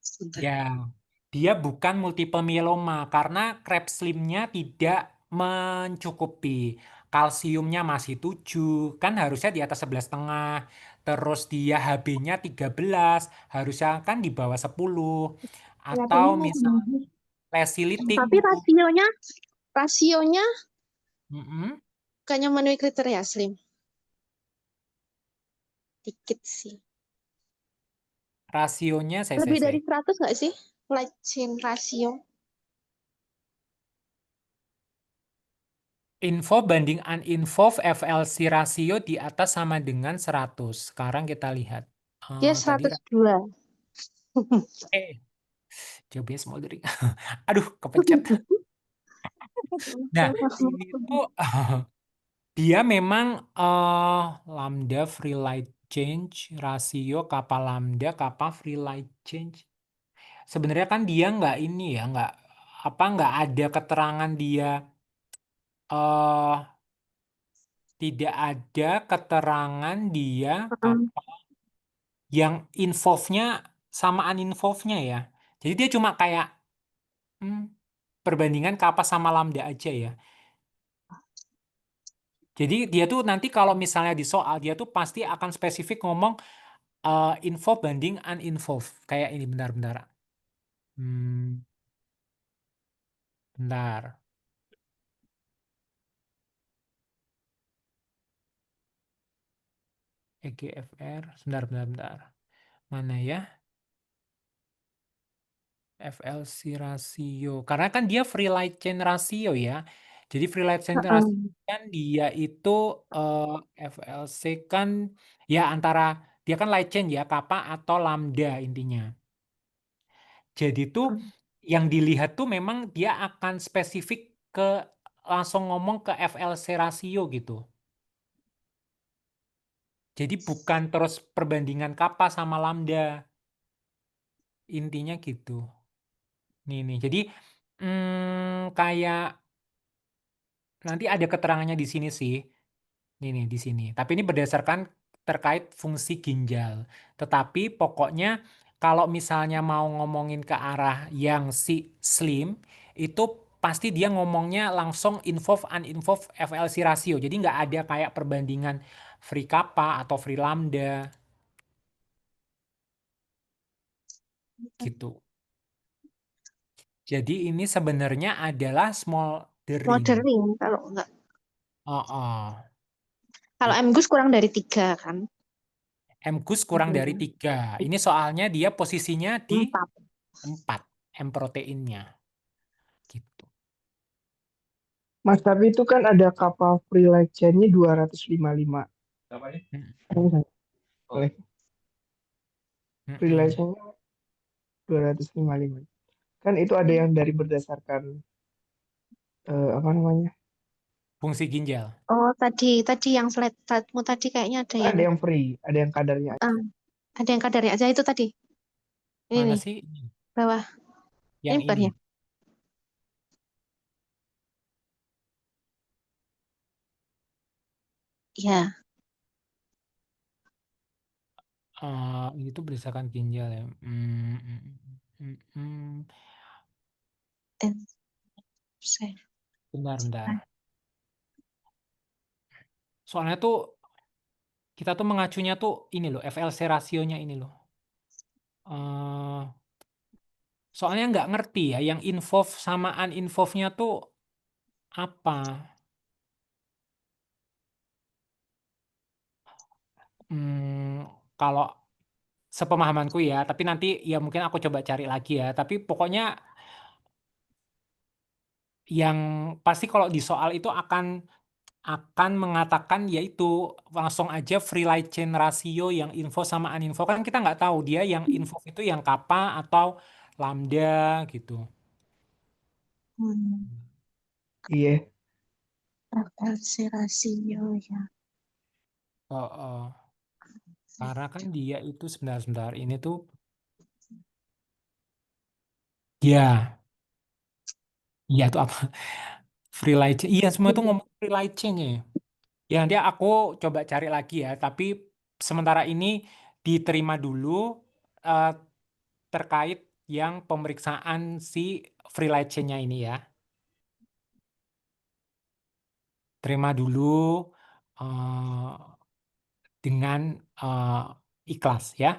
Sebentar. ya, dia bukan multiple myeloma karena Krebs slim-nya tidak mencukupi. Kalsiumnya masih 7, kan harusnya di atas 11,5. Terus dia HB-nya 13, harusnya kan di bawah 10. Atau misal lesilitik. Tapi rasionya Mm-mm. bukannya memenuhi kriteria slim. Dikit sih. Rasionya Lebih dari saya. 100 nggak sih? Light chain rasio. Info banding uninfo FLC rasio di atas sama dengan 100. Sekarang kita lihat. Dia Tadi 102. jawabnya smoldering. Aduh, kepencet. Nah, ini tuh dia memang lambda free light change rasio kappa lambda kappa free light change. sebenarnya kan dia nggak ini ya, nggak ada keterangan dia, eh tidak ada keterangan dia Mm. yang involve-nya sama uninvolve-nya ya. Jadi dia cuma kayak perbandingan kappa sama lambda aja ya. Jadi dia tuh nanti kalau misalnya di soal dia tuh pasti akan spesifik ngomong involve banding uninvolve. Kayak ini bentar-bentar. Bentar. EGFR, bentar. Mana ya? FLC rasio. Karena kan dia free light chain ratio ya. Jadi free light chain ratio kan dia itu FLC kan ya antara dia kan light chain ya, kappa atau lambda intinya. Jadi tuh yang dilihat tuh memang dia akan spesifik ke langsung ngomong ke FLC rasio gitu. Jadi bukan terus perbandingan kappa sama lambda. Intinya gitu. Nih. Jadi kayak nanti ada keterangannya di sini sih. Nih di sini. Tapi ini berdasarkan terkait fungsi ginjal. Tetapi pokoknya kalau misalnya mau ngomongin ke arah yang si slim, itu pasti dia ngomongnya langsung involve uninvolve FLC rasio. Jadi nggak ada kayak perbandingan free kappa atau free lambda gitu. Jadi ini sebenarnya adalah smoldering. Mothering kalau enggak. Kalau Gitu. MGUS kurang dari 3 kan? MGUS kurang dari 3. Ini soalnya dia posisinya di 4. 4 M proteinnya. Gitu. Mas, tapi itu kan ada kapal free light chain-nya 255. Oleh free light chain-nya 255. Kan itu ada yang dari berdasarkan apa namanya? Fungsi ginjal. Oh, tadi yang slide-mu tadi kayaknya Ada yang free, ada yang kadarnya aja. ada yang kadarnya aja itu tadi. Ini Mana nih, sih? bawah. Yang Ini bukan ini. ya? Iya. Itu berdasarkan ginjal ya. Eh, saya- Bentar. Soalnya tuh kita tuh mengacunya tuh ini loh, FLC rasionya ini loh. Soalnya nggak ngerti ya, yang involve sama uninvolve-nya tuh apa? Kalau sepemahamanku ya, tapi nanti ya mungkin aku coba cari lagi ya. Tapi pokoknya yang pasti kalau di soal itu akan mengatakan yaitu langsung aja free light chain ratio yang info sama uninfo kan kita nggak tahu dia yang info itu yang kappa atau lambda gitu. Iya. FLC rasio ya. Karena kan dia itu sebentar ini tuh ya tuh apa free light chain. Iya semua tuh ngomong free light chain ya. Ya nanti aku coba cari lagi ya. Tapi sementara ini diterima dulu eh, terkait yang pemeriksaan si free light chain-nya ini ya. Terima dulu eh, dengan ikhlas ya.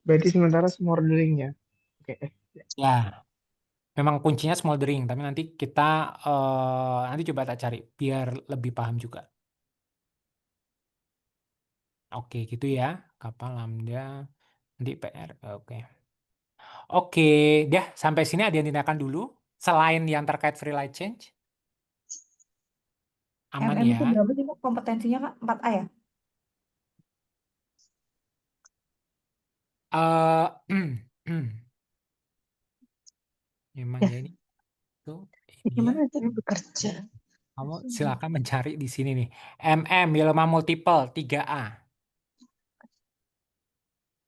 Berarti sementara smoldering-nya. Oke. Ya, memang kuncinya smoldering, tapi nanti kita nanti coba tak cari biar lebih paham juga. Oke, gitu ya. Kapal lambda nanti PR. Oke, dah sampai sini ada yang tindakan dulu selain yang terkait free light change. Aman MM ya. itu berapa sih Kak kompetensinya Kak? 4A ya? Memang ya ini tuh ini ya. Gimana cara bekerja? Kamu silakan mencari di sini nih. myeloma multiple 3A.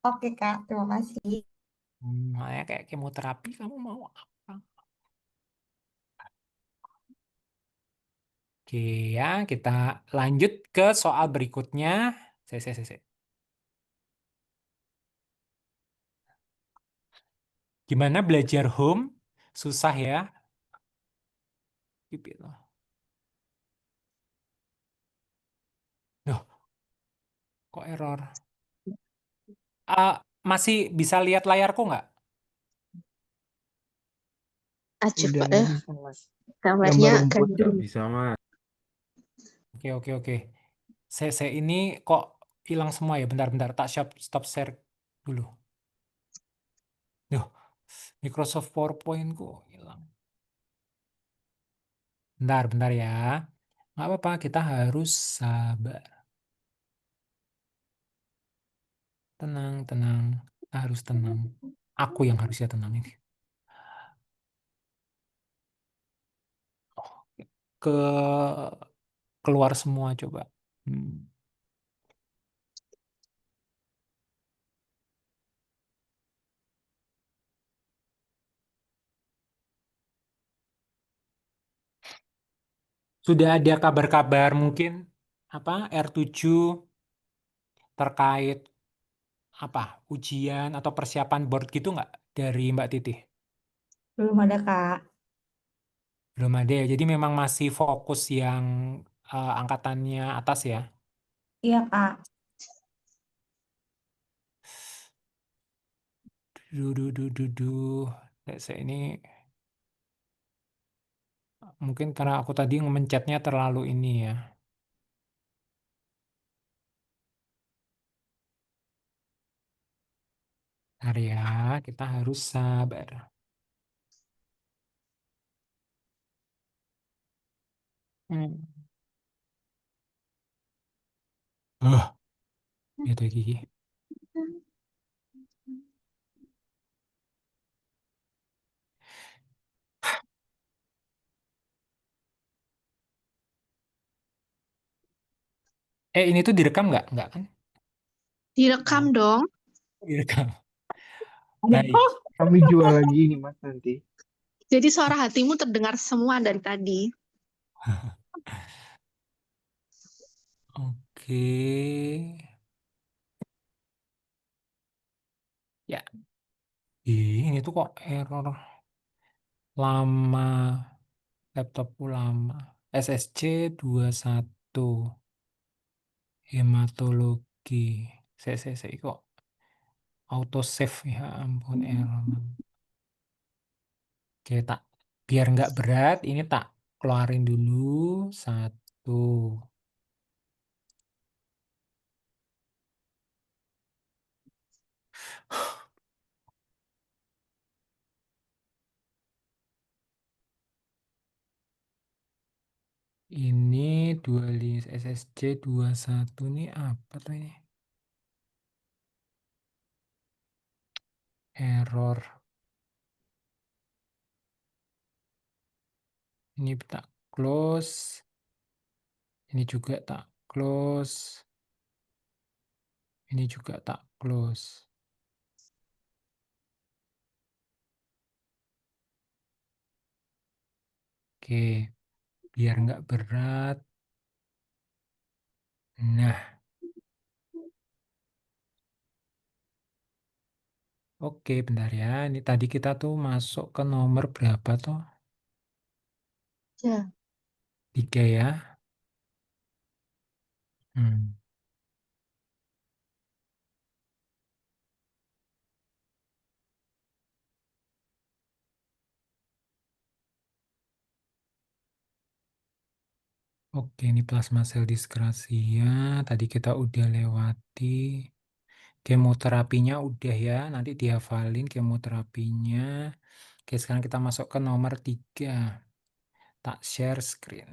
Oke Kak, terima kasih. Makanya kayak kemoterapi kamu mau apa? Oke ya, kita lanjut ke soal berikutnya. Se. Gimana belajar home? Susah ya? Pipit loh. Duh, kok error? Ah, masih bisa lihat layarku nggak? Aja Udah Pak nggak ya. bisa, Mas. Gambar Gambarnya rumput ganti. nggak bisa, Mas. Oke. Saya ini kok hilang semua ya? Bentar. Tak stop share dulu. Duh, Microsoft PowerPoint kok hilang. Bentar ya. Nggak apa-apa, kita harus sabar. Tenang. Kita harus tenang. Aku yang harusnya tenang ini. Ke keluar semua coba. Sudah ada kabar-kabar mungkin apa R7 terkait apa ujian atau persiapan board gitu nggak dari Mbak Titi? Belum ada, Kak. Belum ada ya. Jadi memang masih fokus yang angkatannya atas ya. Iya, Kak. Duh. Saya ini mungkin karena aku tadi mencetnya terlalu ini ya. Bentar ya, kita harus sabar. Hmm. Gitu Gigi. Ini tuh direkam nggak? Nggak kan? Direkam Oh, dong. direkam. Ada. Baik. Kami jual lagi nih, Mas, nanti. Jadi suara hatimu terdengar semua dari tadi. Oke. Ya, ini tuh kok error lama. Laptopku lama. SSC 21. Hematologi. Saya kok auto save ya ampun error. Oke, biar nggak berat, ini tak keluarin dulu. Satu. Ini dua list SSC 21 nih apa tuh ini? Error. Ini tak close. Ini juga tak close. Ini juga tak close. Oke, biar nggak berat. Nah, oke bentar ya. Ini tadi kita tuh masuk ke nomor berapa tuh? Ya. 3 ya. Hmm. Oke, ini plasma sel diskrasia. Tadi kita udah lewati. Kemoterapinya udah ya. Nanti dihafalin kemoterapinya. Oke, sekarang kita masuk ke nomor 3. Tak share screen.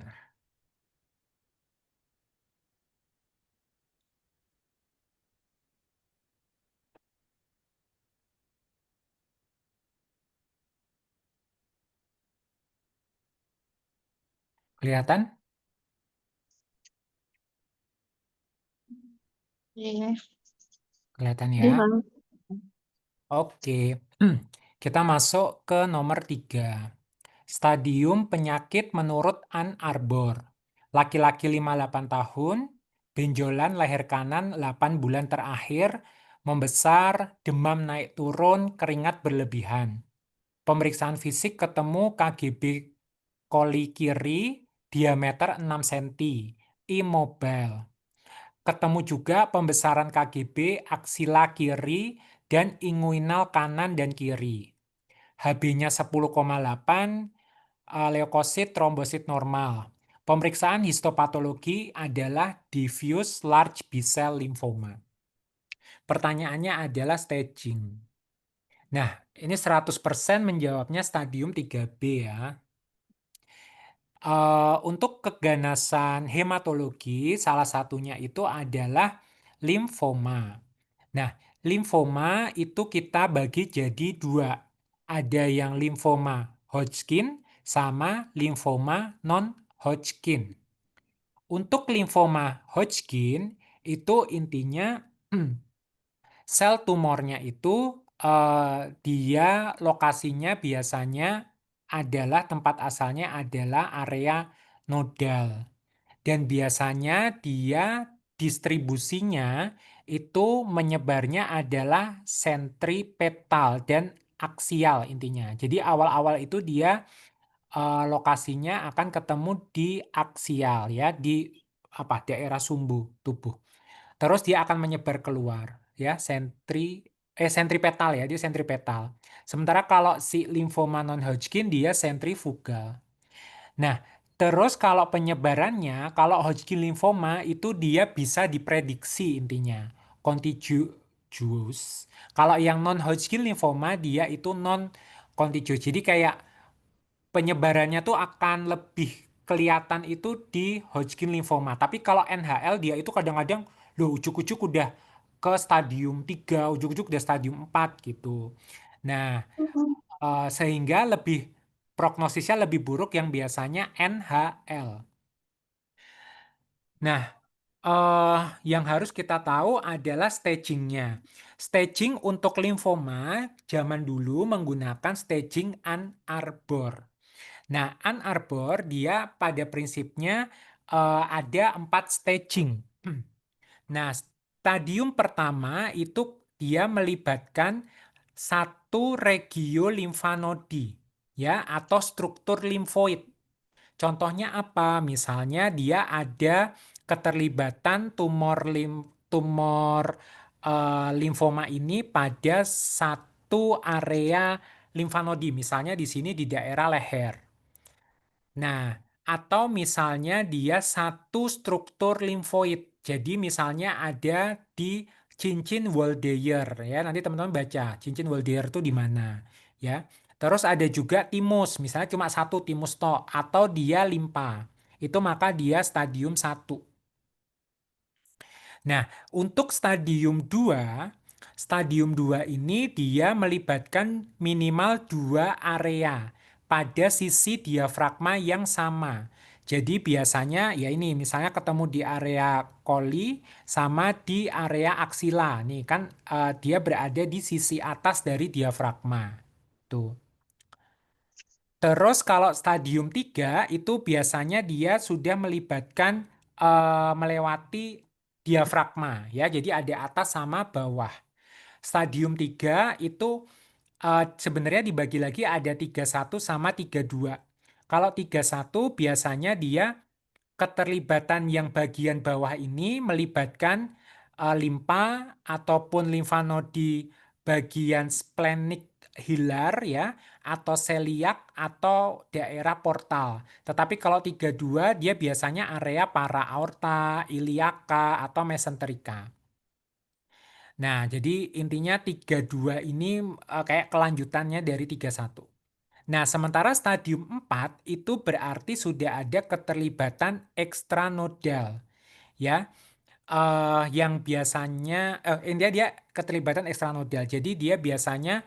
Kelihatan? Iya. Kelihatan ya. Iya. Oke. Kita masuk ke nomor 3. Stadium penyakit menurut Ann Arbor. Laki-laki 58 tahun, benjolan leher kanan 8 bulan terakhir, membesar, demam naik turun, keringat berlebihan. Pemeriksaan fisik ketemu KGB koli kiri, diameter 6 cm, immobile. Ketemu juga pembesaran KGB aksila kiri dan inguinal kanan dan kiri. HB-nya 10,8, leukosit trombosit normal. Pemeriksaan histopatologi adalah diffuse large B-cell lymphoma. Pertanyaannya adalah staging. Nah, ini 100% menjawabnya stadium 3B ya. Untuk keganasan hematologi, salah satunya itu adalah limfoma. Nah, limfoma itu kita bagi jadi 2. Ada yang limfoma Hodgkin sama limfoma non-Hodgkin. Untuk limfoma Hodgkin itu intinya sel tumornya itu dia lokasinya biasanya adalah tempat asalnya adalah area nodal. Dan biasanya dia distribusinya itu menyebarnya adalah sentripetal dan aksial intinya. Jadi awal-awal itu dia lokasinya akan ketemu di aksial ya, di daerah sumbu tubuh. Terus dia akan menyebar keluar ya, sentripetal ya, dia sentripetal. Sementara kalau si limfoma non-Hodgkin dia sentrifugal. Nah, terus kalau penyebarannya, kalau Hodgkin lymphoma itu dia bisa diprediksi intinya, contagious. Kalau yang non-Hodgkin lymphoma dia itu non-contagious. Jadi kayak penyebarannya tuh akan lebih kelihatan itu di Hodgkin lymphoma. Tapi kalau NHL dia itu kadang-kadang ujuk-ujuk udah ke stadium 3, ujuk-ujuk udah stadium 4 gitu. Nah, sehingga lebih prognosisnya lebih buruk yang biasanya NHL. Nah, yang harus kita tahu adalah stagingnya. Staging untuk limfoma zaman dulu menggunakan staging Ann Arbor. Nah, Ann Arbor dia pada prinsipnya ada 4 staging. Nah, stadium pertama itu dia melibatkan satu regio limfanodi ya atau struktur limfoid. Contohnya apa? Misalnya dia ada keterlibatan tumor limfoma ini pada satu area limfanodi, misalnya di sini di daerah leher. Nah, atau misalnya dia satu struktur limfoid. Jadi misalnya ada di cincin Waldeyer ya. Nanti teman-teman baca cincin Waldeyer itu di mana ya. Terus ada juga timus, misalnya cuma satu timus tok atau dia limpa. Itu maka dia stadium 1. Nah, untuk stadium 2 ini dia melibatkan minimal 2 area pada sisi diafragma yang sama. Jadi biasanya ya ini misalnya ketemu di area koli sama di area aksila. Nih kan dia berada di sisi atas dari diafragma. Tuh. Terus kalau stadium 3 itu biasanya dia sudah melibatkan melewati diafragma ya. Jadi ada atas sama bawah. Stadium 3 itu sebenarnya dibagi lagi ada 31 sama 32. Kalau 31 biasanya dia keterlibatan yang bagian bawah ini melibatkan limpa ataupun limfanodi bagian splenic hilar ya atau seliak atau daerah portal. Tetapi kalau 32 dia biasanya area para aorta, iliaka atau mesenterika. Nah, jadi intinya 32 ini kayak kelanjutannya dari 31. Nah, sementara stadium 4 itu berarti sudah ada keterlibatan ekstranodal ya. Yang biasanya intinya dia keterlibatan ekstranodal. Jadi dia biasanya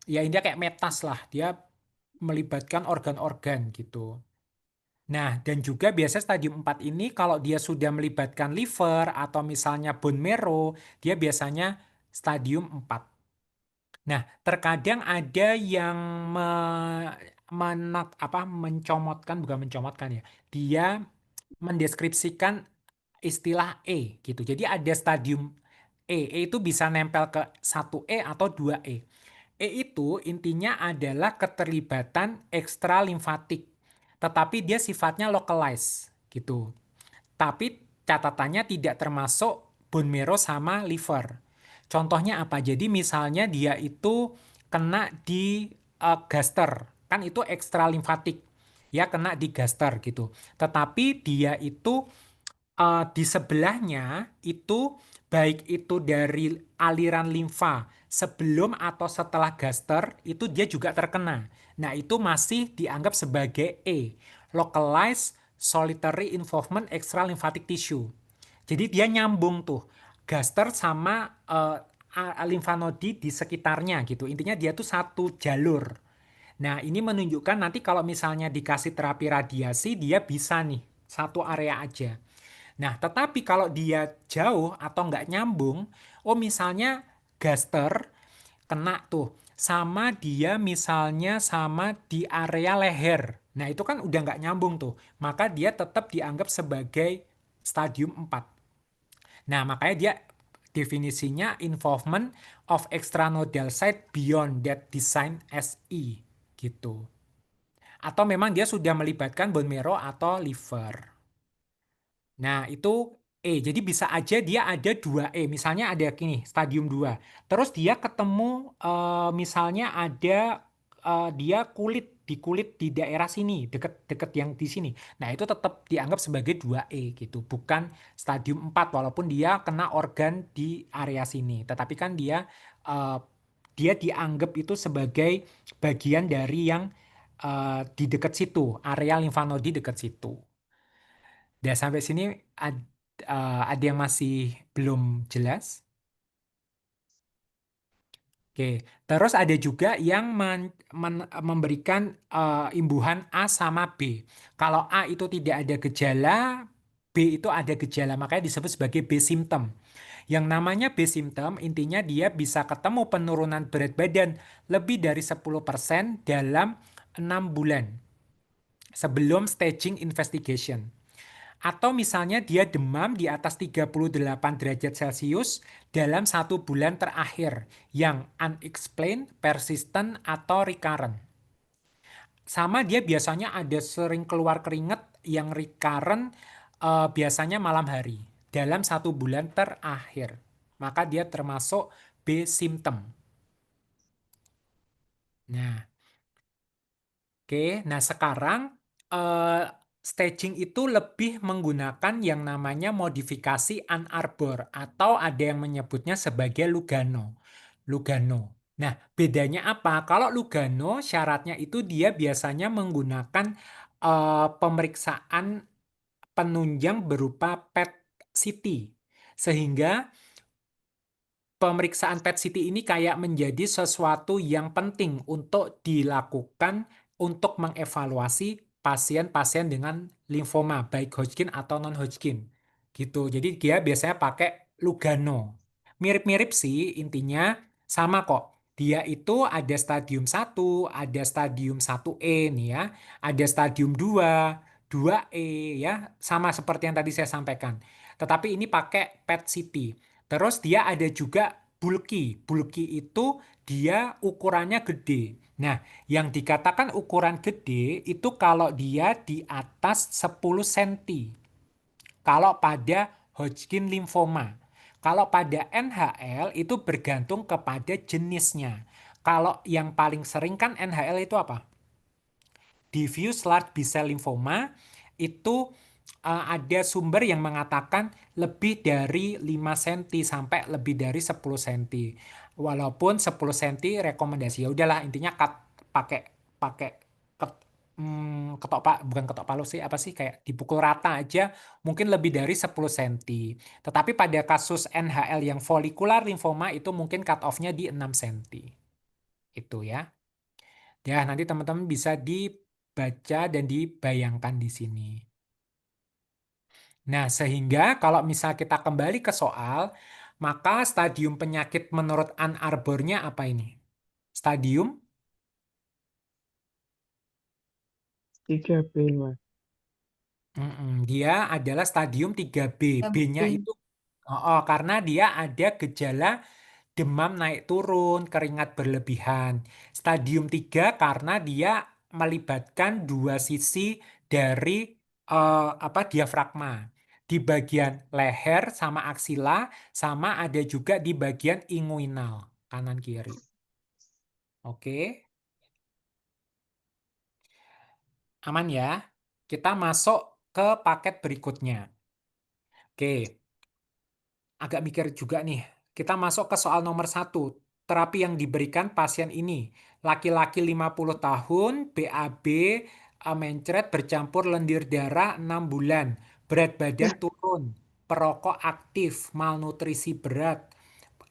ya intinya kayak metas lah, dia melibatkan organ-organ gitu. Nah, dan juga biasanya stadium 4 ini kalau dia sudah melibatkan liver atau misalnya bone marrow, dia biasanya stadium 4. Nah, terkadang ada yang bukan mencomotkan ya. Dia mendeskripsikan istilah E gitu. Jadi ada stadium E. E itu bisa nempel ke 1E atau 2E. E itu intinya adalah keterlibatan ekstra limfatik. Tetapi dia sifatnya localized gitu. Tapi catatannya tidak termasuk bone marrow sama liver. Contohnya apa? Jadi misalnya dia itu kena di gaster, kan itu ekstra limfatik. Ya kena di gaster gitu. Tetapi dia itu di sebelahnya itu baik itu dari aliran limfa sebelum atau setelah gaster itu dia juga terkena. Nah, itu masih dianggap sebagai E, localized solitary involvement extra lymphatic tissue. Jadi dia nyambung tuh gaster sama limfanodi di sekitarnya gitu. Intinya dia tuh satu jalur. Nah, ini menunjukkan nanti kalau misalnya dikasih terapi radiasi, dia bisa nih, satu area aja. Nah, tetapi kalau dia jauh atau nggak nyambung, misalnya gaster kena tuh, sama dia misalnya sama di area leher. Nah, itu kan udah nggak nyambung tuh. Maka dia tetap dianggap sebagai stadium 4. Nah, makanya dia definisinya involvement of extranodal site beyond that design SE gitu. Atau memang dia sudah melibatkan bone marrow atau liver. Nah, itu E. Jadi bisa aja dia ada 2E. Misalnya ada gini, stadium 2. Terus dia ketemu misalnya ada dia di kulit di daerah sini, deket-deket yang di sini. Nah, itu tetap dianggap sebagai 2E gitu, bukan stadium 4 walaupun dia kena organ di area sini. Tetapi kan dia dianggap itu sebagai bagian dari yang di dekat situ, area limfanodi dekat situ. Ya, sampai sini ada yang masih belum jelas? Oke, terus ada juga yang memberikan imbuhan A sama B. Kalau A itu tidak ada gejala, B itu ada gejala, makanya disebut sebagai B symptom. Yang namanya B symptom intinya dia bisa ketemu penurunan berat badan lebih dari 10% dalam 6 bulan sebelum staging investigation. Atau misalnya dia demam di atas 38 derajat Celcius dalam 1 bulan terakhir yang unexplained, persistent, atau recurrent. Sama dia biasanya ada sering keluar keringat yang recurrent biasanya malam hari dalam 1 bulan terakhir. Maka dia termasuk B symptom. Nah, nah sekarang staging itu lebih menggunakan yang namanya modifikasi Ann Arbor atau ada yang menyebutnya sebagai Lugano. Nah, bedanya apa? Kalau Lugano syaratnya itu dia biasanya menggunakan pemeriksaan penunjang berupa PET CT. Sehingga pemeriksaan PET CT ini kayak menjadi sesuatu yang penting untuk dilakukan untuk mengevaluasi pasien-pasien dengan limfoma, baik Hodgkin atau non-Hodgkin. Gitu. Jadi dia biasanya pakai Lugano. Mirip-mirip sih intinya, sama kok. Dia itu ada stadium 1, ada stadium 1E nih ya, ada stadium 2, 2E ya, sama seperti yang tadi saya sampaikan. Tetapi ini pakai PET CT. Terus dia ada juga bulky. Bulky itu dia ukurannya gede. Nah, yang dikatakan ukuran gede itu kalau dia di atas 10 cm. Kalau pada Hodgkin lymphoma. Kalau pada NHL itu bergantung kepada jenisnya. Kalau yang paling sering kan NHL itu apa? Diffuse large B-cell lymphoma itu ada sumber yang mengatakan lebih dari 5 cm sampai lebih dari 10 cm. Walaupun 10 cm rekomendasi ya udahlah intinya pakai pakai ketok pak bukan ketok palu sih apa sih kayak dipukul rata aja mungkin lebih dari 10 cm. Tetapi pada kasus NHL yang follicular lymphoma itu mungkin cut off-nya di 6 cm. Itu ya. Ya, nanti teman-teman bisa dibaca dan dibayangkan di sini. Nah, sehingga kalau misal kita kembali ke soal, Maka stadium penyakit menurut Ann Arbornya apa ini? Stadium 3B, Mas. Dia adalah stadium 3B. Ya, B-nya B. itu karena dia ada gejala demam naik turun, keringat berlebihan. Stadium 3 karena dia melibatkan dua sisi dari diafragma. Di bagian leher sama aksila, sama ada juga di bagian inguinal, kanan kiri. Oke, aman ya. Kita masuk ke paket berikutnya. Oke, agak mikir juga nih. Kita masuk ke soal nomor 1. Terapi yang diberikan pasien ini. Laki-laki 50 tahun, BAB, mencret bercampur lendir darah 6 bulan. Berat badan turun. Perokok aktif, malnutrisi berat.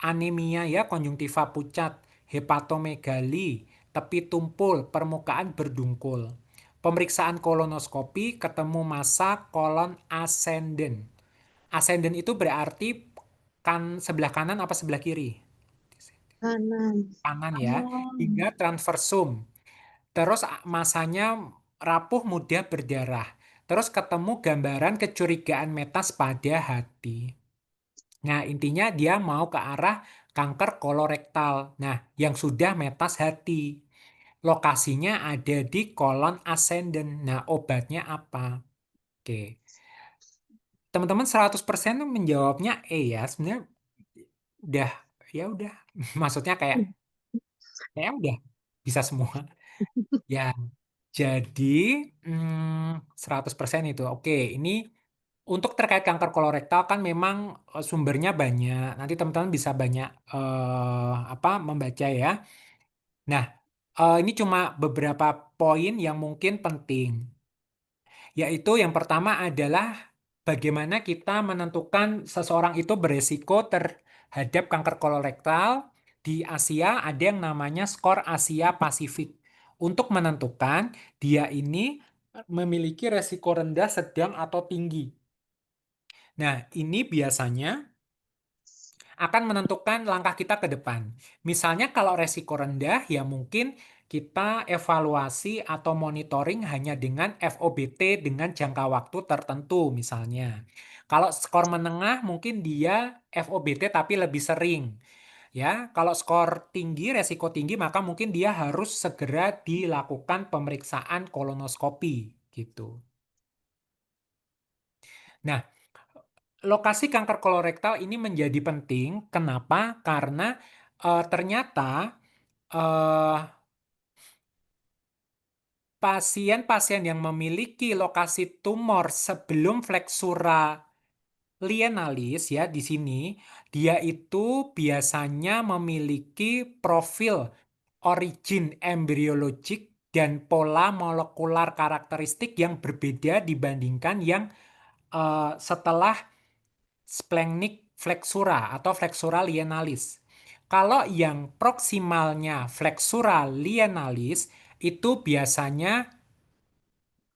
Anemia ya, konjungtiva pucat. Hepatomegali, tepi tumpul, permukaan berdungkul. Pemeriksaan kolonoskopi ketemu massa kolon ascendent. Ascendant itu berarti sebelah kanan apa sebelah kiri? Kanan. Kanan ya. Oh. Hingga transversum. Terus masanya rapuh mudah berdarah. Terus ketemu gambaran kecurigaan metas pada hati. Nah, intinya dia mau ke arah kanker kolorektal. Nah, yang sudah metas hati. Lokasinya ada di kolon ascendant. Nah, obatnya apa? Oke. Teman-teman 100% tuh menjawabnya ya. Sebenarnya udah ya udah. Maksudnya kayak udah bisa semua. Ya, jadi 100% itu. Oke, ini untuk terkait kanker kolorektal kan memang sumbernya banyak. Nanti teman-teman bisa banyak membaca ya. Nah, ini cuma beberapa poin yang mungkin penting. Yaitu yang pertama adalah bagaimana kita menentukan seseorang itu beresiko terhadap kanker kolorektal. Di Asia ada yang namanya skor Asia Pasifik. Untuk menentukan dia ini memiliki resiko rendah, sedang, atau tinggi. Nah, ini biasanya akan menentukan langkah kita ke depan. Misalnya kalau resiko rendah, ya mungkin kita evaluasi atau monitoring hanya dengan FOBT dengan jangka waktu tertentu misalnya. Kalau skor menengah mungkin dia FOBT tapi lebih sering. Ya, kalau skor tinggi, resiko tinggi, maka mungkin dia harus segera dilakukan pemeriksaan kolonoskopi gitu. Nah, lokasi kanker kolorektal ini menjadi penting. Kenapa? Karena ternyata pasien-pasien yang memiliki lokasi tumor sebelum flexura lienalis ya di sini, dia itu biasanya memiliki profil origin embryologik dan pola molekular karakteristik yang berbeda dibandingkan yang setelah splenic flexura atau flexura lienalis. Kalau yang proksimalnya flexura lienalis itu biasanya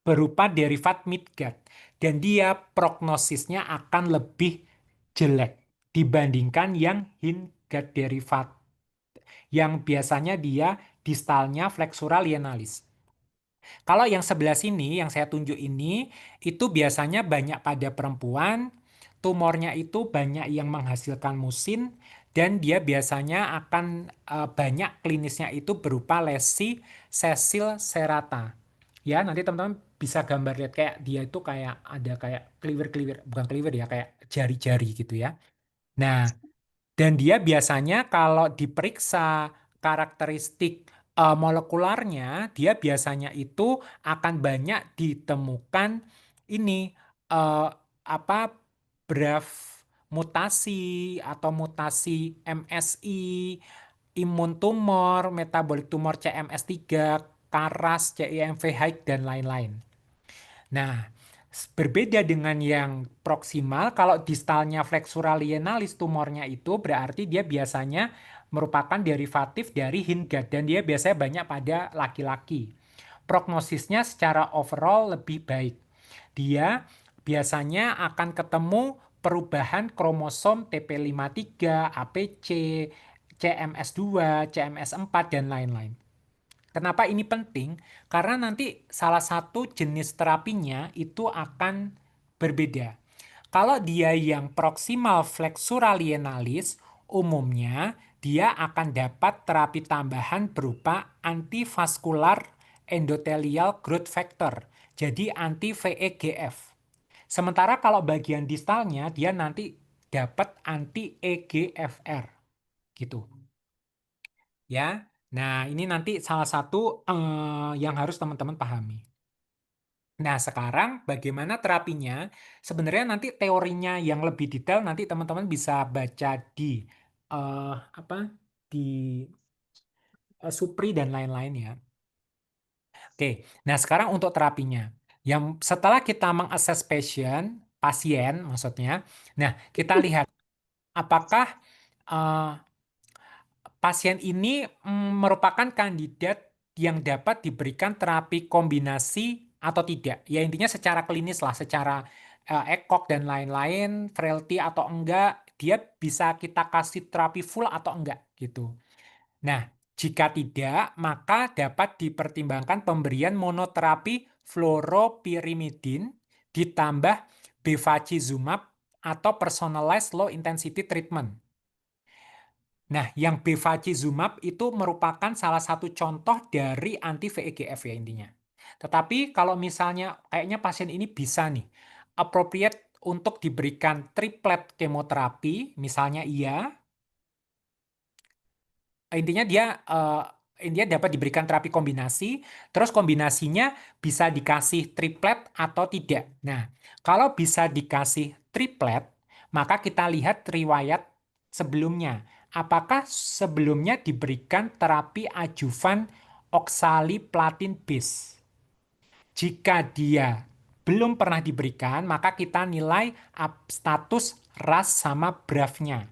berupa derivat midgut dan dia prognosisnya akan lebih jelek dibandingkan yang hindgut derivat yang biasanya dia distalnya flexura lienalis. Kalau yang sebelah sini, yang saya tunjuk ini, itu biasanya banyak pada perempuan, tumornya itu banyak yang menghasilkan musin, dan dia biasanya akan banyak klinisnya itu berupa lesi sesil serata. Ya, nanti teman-teman bisa gambar lihat kayak dia itu kayak ada kayak kliwir-kliwir, bukan kliwir ya, kayak jari-jari gitu ya. Nah, dan dia biasanya kalau diperiksa karakteristik molekularnya, dia biasanya itu akan banyak ditemukan ini eh, apa BRAF mutasi atau mutasi MSI, imun tumor, metabolik tumor CMS3, KARAS, CIMV high dan lain-lain. Nah, berbeda dengan yang proksimal, kalau distalnya flexura lienalis tumornya itu berarti dia biasanya merupakan derivatif dari hindgut dan dia biasanya banyak pada laki-laki. Prognosisnya secara overall lebih baik. Dia biasanya akan ketemu perubahan kromosom TP53, APC, CMS2, CMS4, dan lain-lain. Kenapa ini penting? Karena nanti salah satu jenis terapinya itu akan berbeda. Kalau dia yang proximal flexuralienalis, umumnya dia akan dapat terapi tambahan berupa antivaskular endothelial growth factor, jadi anti-VEGF. Sementara kalau bagian distalnya dia nanti dapat anti-EGFR, gitu. Ya, nah ini nanti salah satu yang harus teman-teman pahami. Nah, sekarang bagaimana terapinya? Sebenarnya nanti teorinya yang lebih detail nanti teman-teman bisa baca di di Supri dan lain-lain ya. Oke, nah sekarang untuk terapinya. Yang setelah kita mengakses pasien maksudnya, nah kita lihat apakah pasien ini merupakan kandidat yang dapat diberikan terapi kombinasi atau tidak. Ya intinya secara klinis lah, secara ECOG dan lain-lain, frailty atau enggak, dia bisa kita kasih terapi full atau enggak gitu. Nah, jika tidak, maka dapat dipertimbangkan pemberian monoterapi fluoropyrimidin ditambah bevacizumab atau personalized low intensity treatment. Nah, yang bevacizumab itu merupakan salah satu contoh dari anti-VEGF ya intinya. Tetapi kalau misalnya kayaknya pasien ini bisa nih, appropriate untuk diberikan triplet kemoterapi, misalnya iya, intinya dapat diberikan terapi kombinasi, terus kombinasinya bisa dikasih triplet atau tidak. Nah, kalau bisa dikasih triplet, maka kita lihat riwayat sebelumnya. Apakah sebelumnya diberikan terapi adjuvan oxaliplatin base? Jika dia belum pernah diberikan, maka kita nilai status RAS sama BRAF-nya.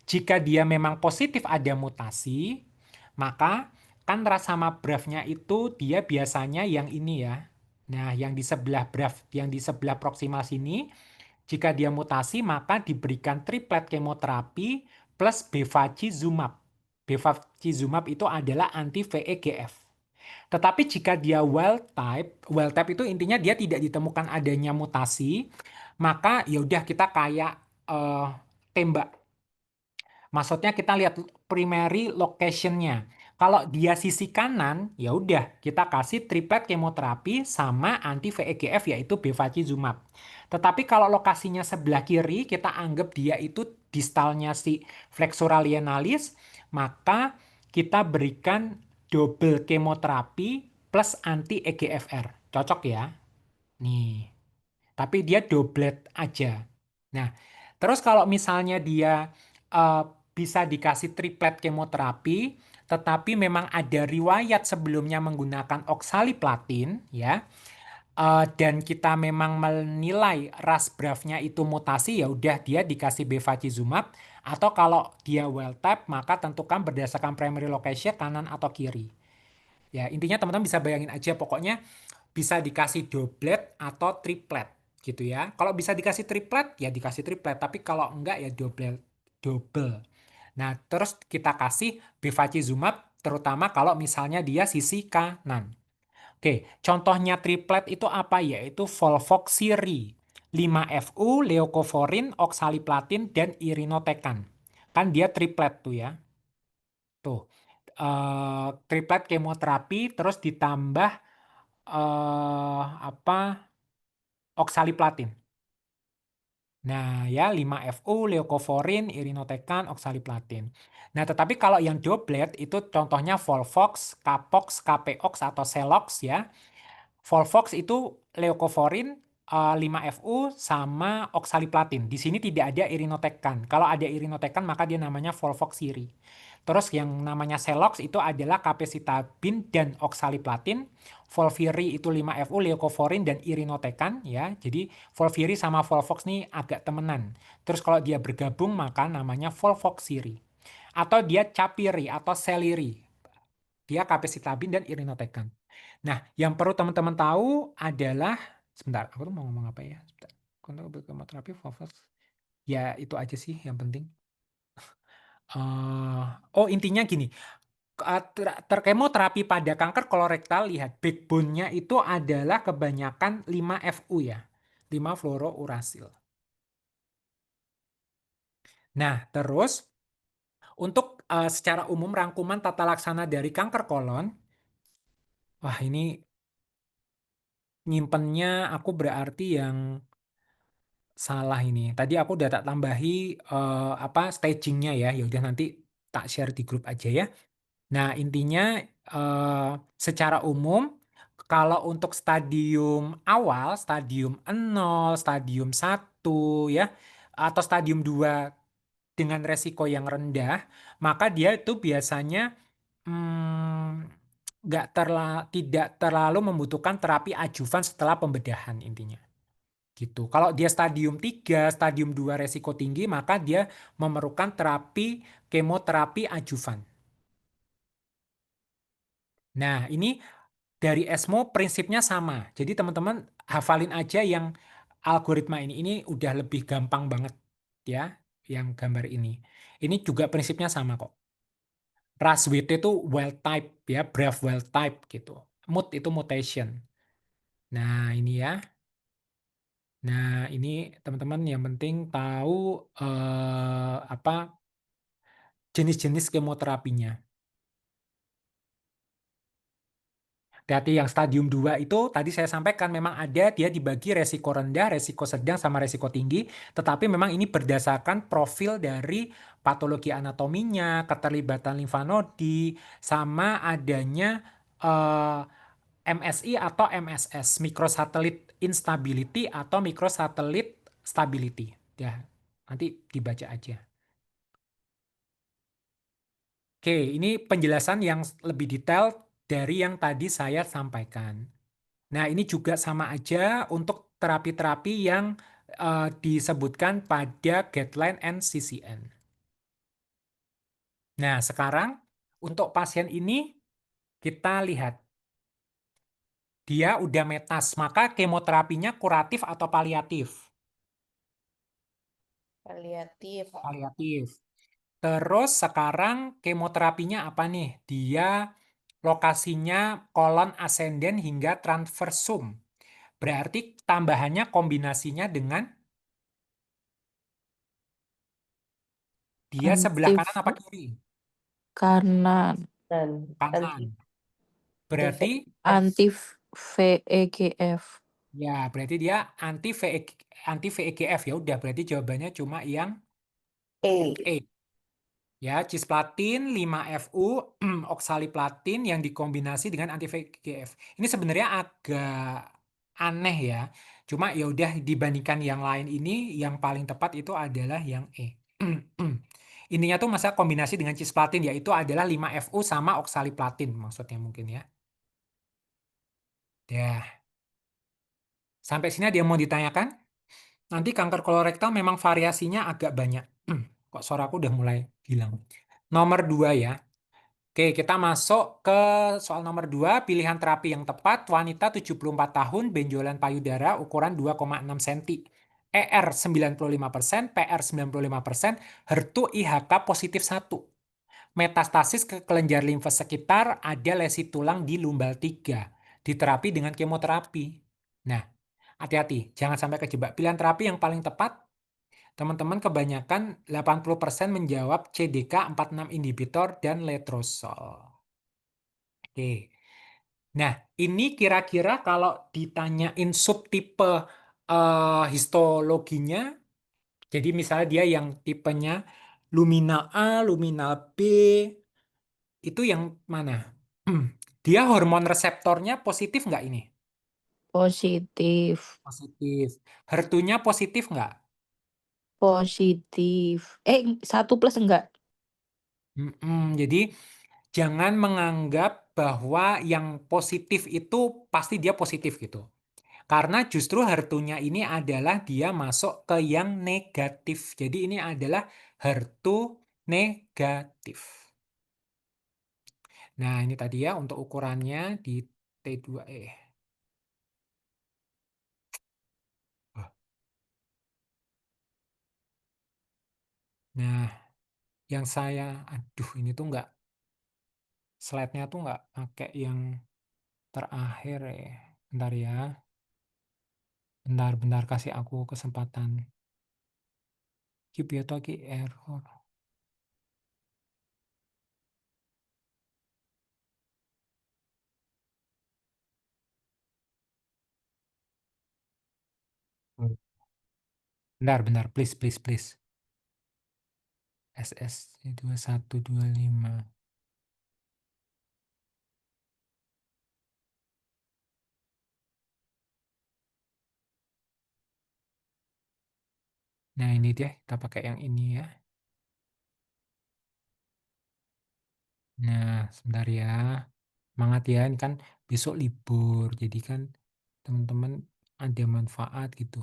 Jika dia memang positif ada mutasi, maka kan RAS sama BRAF-nya itu dia biasanya yang ini ya. Nah, yang di sebelah BRAF, yang di sebelah proksimal sini, jika dia mutasi, maka diberikan triplet kemoterapi plus bevacizumab. Bevacizumab itu adalah anti-VEGF. Tetapi jika dia wild type itu intinya dia tidak ditemukan adanya mutasi, maka ya udah kita kayak tembak. Maksudnya kita lihat primary location-nya. Kalau dia sisi kanan, ya udah kita kasih triplet kemoterapi sama anti-VEGF yaitu bevacizumab. Tetapi kalau lokasinya sebelah kiri, kita anggap dia itu distalnya si flexuralienalis, maka kita berikan double kemoterapi plus anti-EGFR. Cocok ya? Nih. Tapi dia doublet aja. Nah, terus kalau misalnya dia bisa dikasih triplet kemoterapi, tetapi memang ada riwayat sebelumnya menggunakan oxaliplatin, ya, dan kita memang menilai RAS BRAF-nya itu mutasi, ya udah dia dikasih bevacizumab, atau kalau dia wild type, maka tentukan berdasarkan primary location kanan atau kiri. Ya, intinya teman-teman bisa bayangin aja, pokoknya bisa dikasih doublet atau triplet gitu ya. Kalau bisa dikasih triplet ya dikasih triplet, tapi kalau enggak ya double. Nah, terus kita kasih bevacizumab terutama kalau misalnya dia sisi kanan. Oke, contohnya triplet itu apa? Yaitu Volvoxiri, 5FU, leukovorin, oxaliplatin, dan irinotecan. Kan dia triplet tuh ya. Tuh, triplet kemoterapi terus ditambah oxaliplatin. Nah, ya 5FU, leukovorin, irinotecan, oxaliplatin. Nah, tetapi kalau yang doublet itu contohnya Volvox, Capox, Capeox atau Celox ya. Volvox itu leukovorin, 5FU sama oxaliplatin. Di sini tidak ada irinotecan. Kalau ada irinotecan maka dia namanya Volvoxiri. Terus yang namanya Celox itu adalah capecitabin dan oxaliplatin. Volviri itu 5FU, leukovorin dan irinotecan ya. Jadi Volviri sama Volvox nih agak temenan. Terus kalau dia bergabung maka namanya Volvoxiri. Atau dia Capiri atau Seliri. Dia capecitabin dan irinotecan. Nah, yang perlu teman-teman tahu adalah sebentar, aku tuh mau ngomong apa ya? Sebentar. Kontak kemoterapi Volvox. Ya itu aja sih yang penting. Oh intinya gini, kemoterapi pada kanker kolorektal, lihat backbone-nya itu adalah kebanyakan 5-FU ya, 5-fluorourasil. Nah terus untuk secara umum rangkuman tata laksana dari kanker kolon, wah ini nyimpennya aku berarti yang salah ini. Tadi aku udah tak tambahi apa stagingnya ya. Ya udah nanti tak share di grup aja ya. Nah, intinya eh, secara umum kalau untuk stadium awal, stadium 0, stadium 1 ya atau stadium 2 dengan resiko yang rendah, maka dia itu biasanya tidak terlalu membutuhkan terapi adjuvan setelah pembedahan intinya. Gitu. Kalau dia stadium 3, stadium 2 resiko tinggi, maka dia memerlukan kemoterapi adjuvan. Nah, ini dari ESMO prinsipnya sama. Jadi teman-teman hafalin aja yang algoritma ini. Ini udah lebih gampang banget ya, yang gambar ini. Ini juga prinsipnya sama kok. RAS-WT itu wild type ya, BRAF wild type gitu. MUT itu mutation. Nah, ini ya. Nah, ini teman-teman yang penting tahu apa jenis-jenis kemoterapinya. Hati-hati yang stadium 2 itu tadi saya sampaikan memang ada dia dibagi resiko rendah, resiko sedang sama resiko tinggi, tetapi memang ini berdasarkan profil dari patologi anatominya, keterlibatan limfanodi, sama adanya eh, MSI atau MSS, microsatellite instability atau microsatellite stability. Ya, nanti dibaca aja. Oke, ini penjelasan yang lebih detail dari yang tadi saya sampaikan. Nah, ini juga sama aja untuk terapi-terapi yang disebutkan pada guideline NCCN. Nah, sekarang untuk pasien ini kita lihat. Dia udah metas, maka kemoterapinya kuratif atau paliatif? Paliatif. Paliatif. Terus sekarang kemoterapinya apa nih? Dia lokasinya kolon ascendent hingga transversum. Berarti tambahannya kombinasinya dengan dia sebelah Antif kanan apa kiri? kanan. Kanan. Berarti Antif VEGF. ya berarti dia anti VEGF ya udah berarti jawabannya cuma yang E. Ya, cisplatin 5-FU oksaliplatin yang dikombinasi dengan anti VEGF. Ini sebenarnya agak aneh ya. Cuma ya udah dibandingkan yang lain ini yang paling tepat itu adalah yang E. Intinya tuh masa kombinasi dengan cisplatin yaitu adalah 5-FU sama oksaliplatin maksudnya mungkin ya. Ya, sampai sini ada yang mau ditanyakan? Nanti kanker kolorektal memang variasinya agak banyak. Kok suaraku udah mulai hilang. Nomor 2 ya. Oke, kita masuk ke soal nomor 2. Pilihan terapi yang tepat. Wanita 74 tahun, benjolan payudara, ukuran 2,6 cm. ER 95%, PR 95%, HER2 IHK positif 1. Metastasis ke kelenjar limfe sekitar, ada lesi tulang di lumbal 3. Diterapi dengan kemoterapi. Nah, hati-hati, jangan sampai kejebak. Pilihan terapi yang paling tepat, teman-teman kebanyakan 80% menjawab CDK 46 inhibitor dan letrozole. Oke. Nah, ini kira-kira kalau ditanyain subtipe histologinya, jadi misalnya dia yang tipenya luminal A, luminal B, itu yang mana? Dia hormon reseptornya positif nggak ini? Positif. Positif. HER2-nya positif nggak? Positif. 1+ enggak? Jadi jangan menganggap bahwa yang positif itu pasti dia positif gitu. Karena justru HER2-nya ini adalah dia masuk ke yang negatif. Jadi ini adalah HER2 negatif. Nah, ini tadi ya untuk ukurannya di T2E. Nah, yang aduh ini tuh nggak, slide-nya tuh nggak pakai yang terakhir ya. Bentar ya. Bentar kasih aku kesempatan. Kipiyoto ki error. Bentar, please. SS 2125. Nah, ini dia, kita pakai yang ini ya. Nah, sebentar ya. Semangat ya, ini kan besok libur. Jadi kan teman-teman ada manfaat gitu.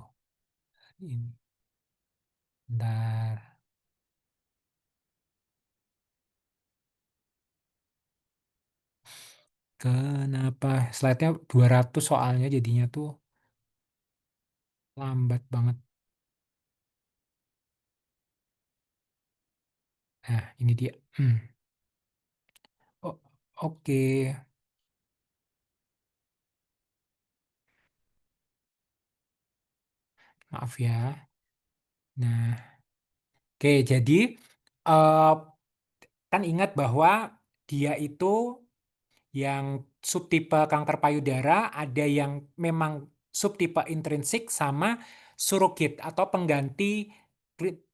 Ini. Bentar. Kenapa slide-nya 200 soalnya jadinya tuh lambat banget. Nah, ini dia. Oh, oke. Maaf ya. Nah, oke. Jadi eh, kan ingat bahwa dia itu yang subtipe kanker payudara ada yang memang subtipe intrinsik sama surrogate atau pengganti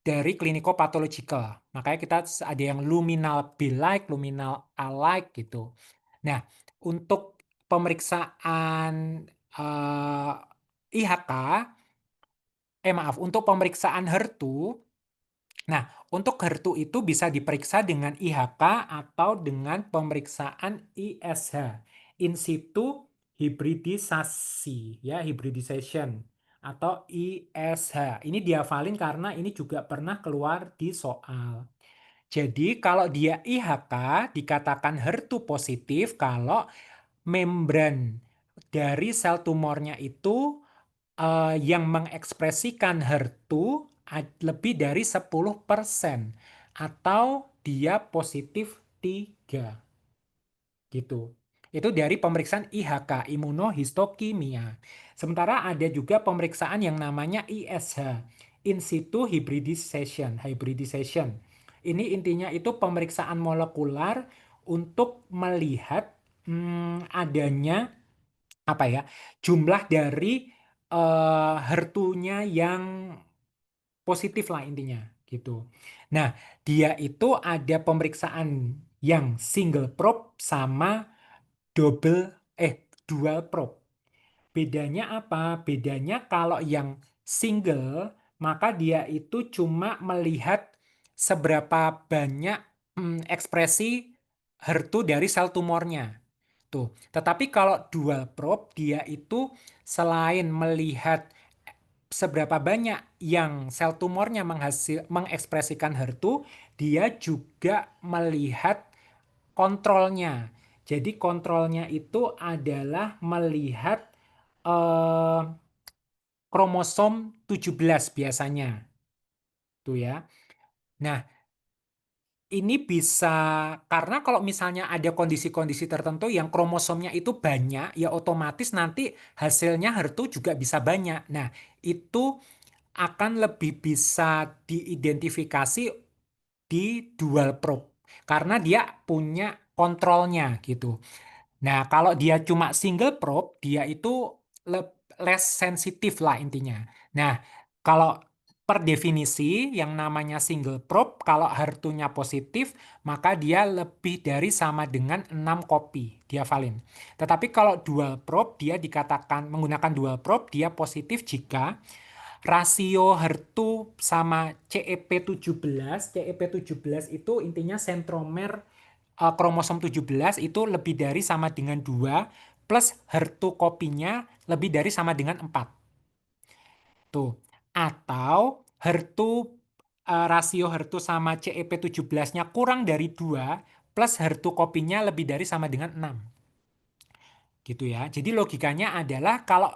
dari klinikopatological. Makanya kita ada yang luminal B-like, luminal A-like gitu. Nah, untuk pemeriksaan IHK, maaf, untuk pemeriksaan HER2. Nah, untuk HER2 itu bisa diperiksa dengan IHK atau dengan pemeriksaan ISH, in situ hibridisasi, ya, hybridization atau ISH. Ini dihafalin karena ini juga pernah keluar di soal. Jadi kalau dia IHK dikatakan HER2 positif kalau membran dari sel tumornya itu yang mengekspresikan HER2 lebih dari 10% atau dia positif 3 gitu. Itu dari pemeriksaan IHK, imunohistokimia. Sementara ada juga pemeriksaan yang namanya ISH, in situ hybridization. Ini intinya itu pemeriksaan molekular untuk melihat adanya apa ya, jumlah dari HER2-nya yang positif lah intinya gitu. Nah, dia itu ada pemeriksaan yang single probe sama dual probe. Bedanya apa? Bedanya kalau yang single maka dia itu cuma melihat seberapa banyak ekspresi HER2 dari sel tumornya. Tuh. Tetapi kalau dual probe dia itu selain melihat seberapa banyak yang sel tumornya mengekspresikan HER2, dia juga melihat kontrolnya. Jadi kontrolnya itu adalah melihat eh, kromosom 17 biasanya. Tuh ya. Nah, ini bisa karena kalau misalnya ada kondisi-kondisi tertentu yang kromosomnya itu banyak, ya otomatis nanti hasilnya HER2 juga bisa banyak. Nah, itu akan lebih bisa diidentifikasi di dual probe karena dia punya kontrolnya gitu. Nah, kalau dia cuma single probe, dia itu less sensitif lah intinya. Nah, kalau per definisi yang namanya single probe, kalau HER2-nya positif, maka dia lebih dari sama dengan 6 kopi diafalin. Tetapi kalau dual probe, dia dikatakan menggunakan dual probe, dia positif jika rasio HER2 sama CEP17 itu intinya sentromer kromosom 17 itu lebih dari sama dengan 2 plus HER2 kopinya lebih dari sama dengan 4. Tuh. Atau HER2 rasio HER2 sama CEP17-nya kurang dari 2 plus HER2 kopinya lebih dari sama dengan 6. Gitu ya. Jadi logikanya adalah kalau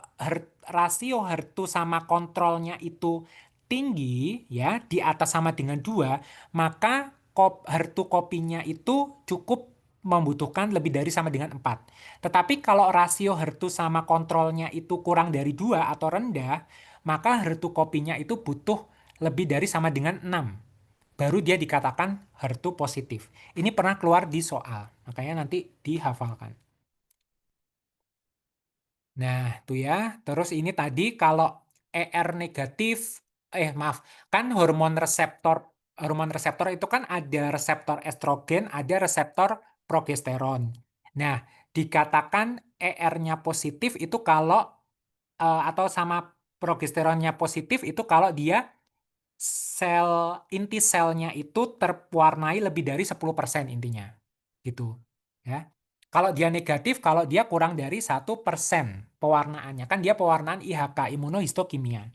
rasio HER2 sama kontrolnya itu tinggi ya di atas sama dengan 2, maka HER2 copy-nya itu cukup membutuhkan lebih dari sama dengan 4. Tetapi kalau rasio HER2 sama kontrolnya itu kurang dari 2 atau rendah, maka HER2 copy-nya itu butuh lebih dari sama dengan 6. Baru dia dikatakan HER2 positif. Ini pernah keluar di soal, makanya nanti dihafalkan. Nah, itu ya. Terus ini tadi kalau negatif, maaf, kan hormon reseptor itu kan ada reseptor estrogen, ada reseptor progesteron. Nah, dikatakan nya positif itu kalau atau sama progesteronnya positif itu kalau dia inti selnya itu terwarnai lebih dari 10% intinya. Gitu. Ya. Kalau dia negatif, kalau dia kurang dari 1% pewarnaannya. Kan dia pewarnaan IHK, imunohistokimia.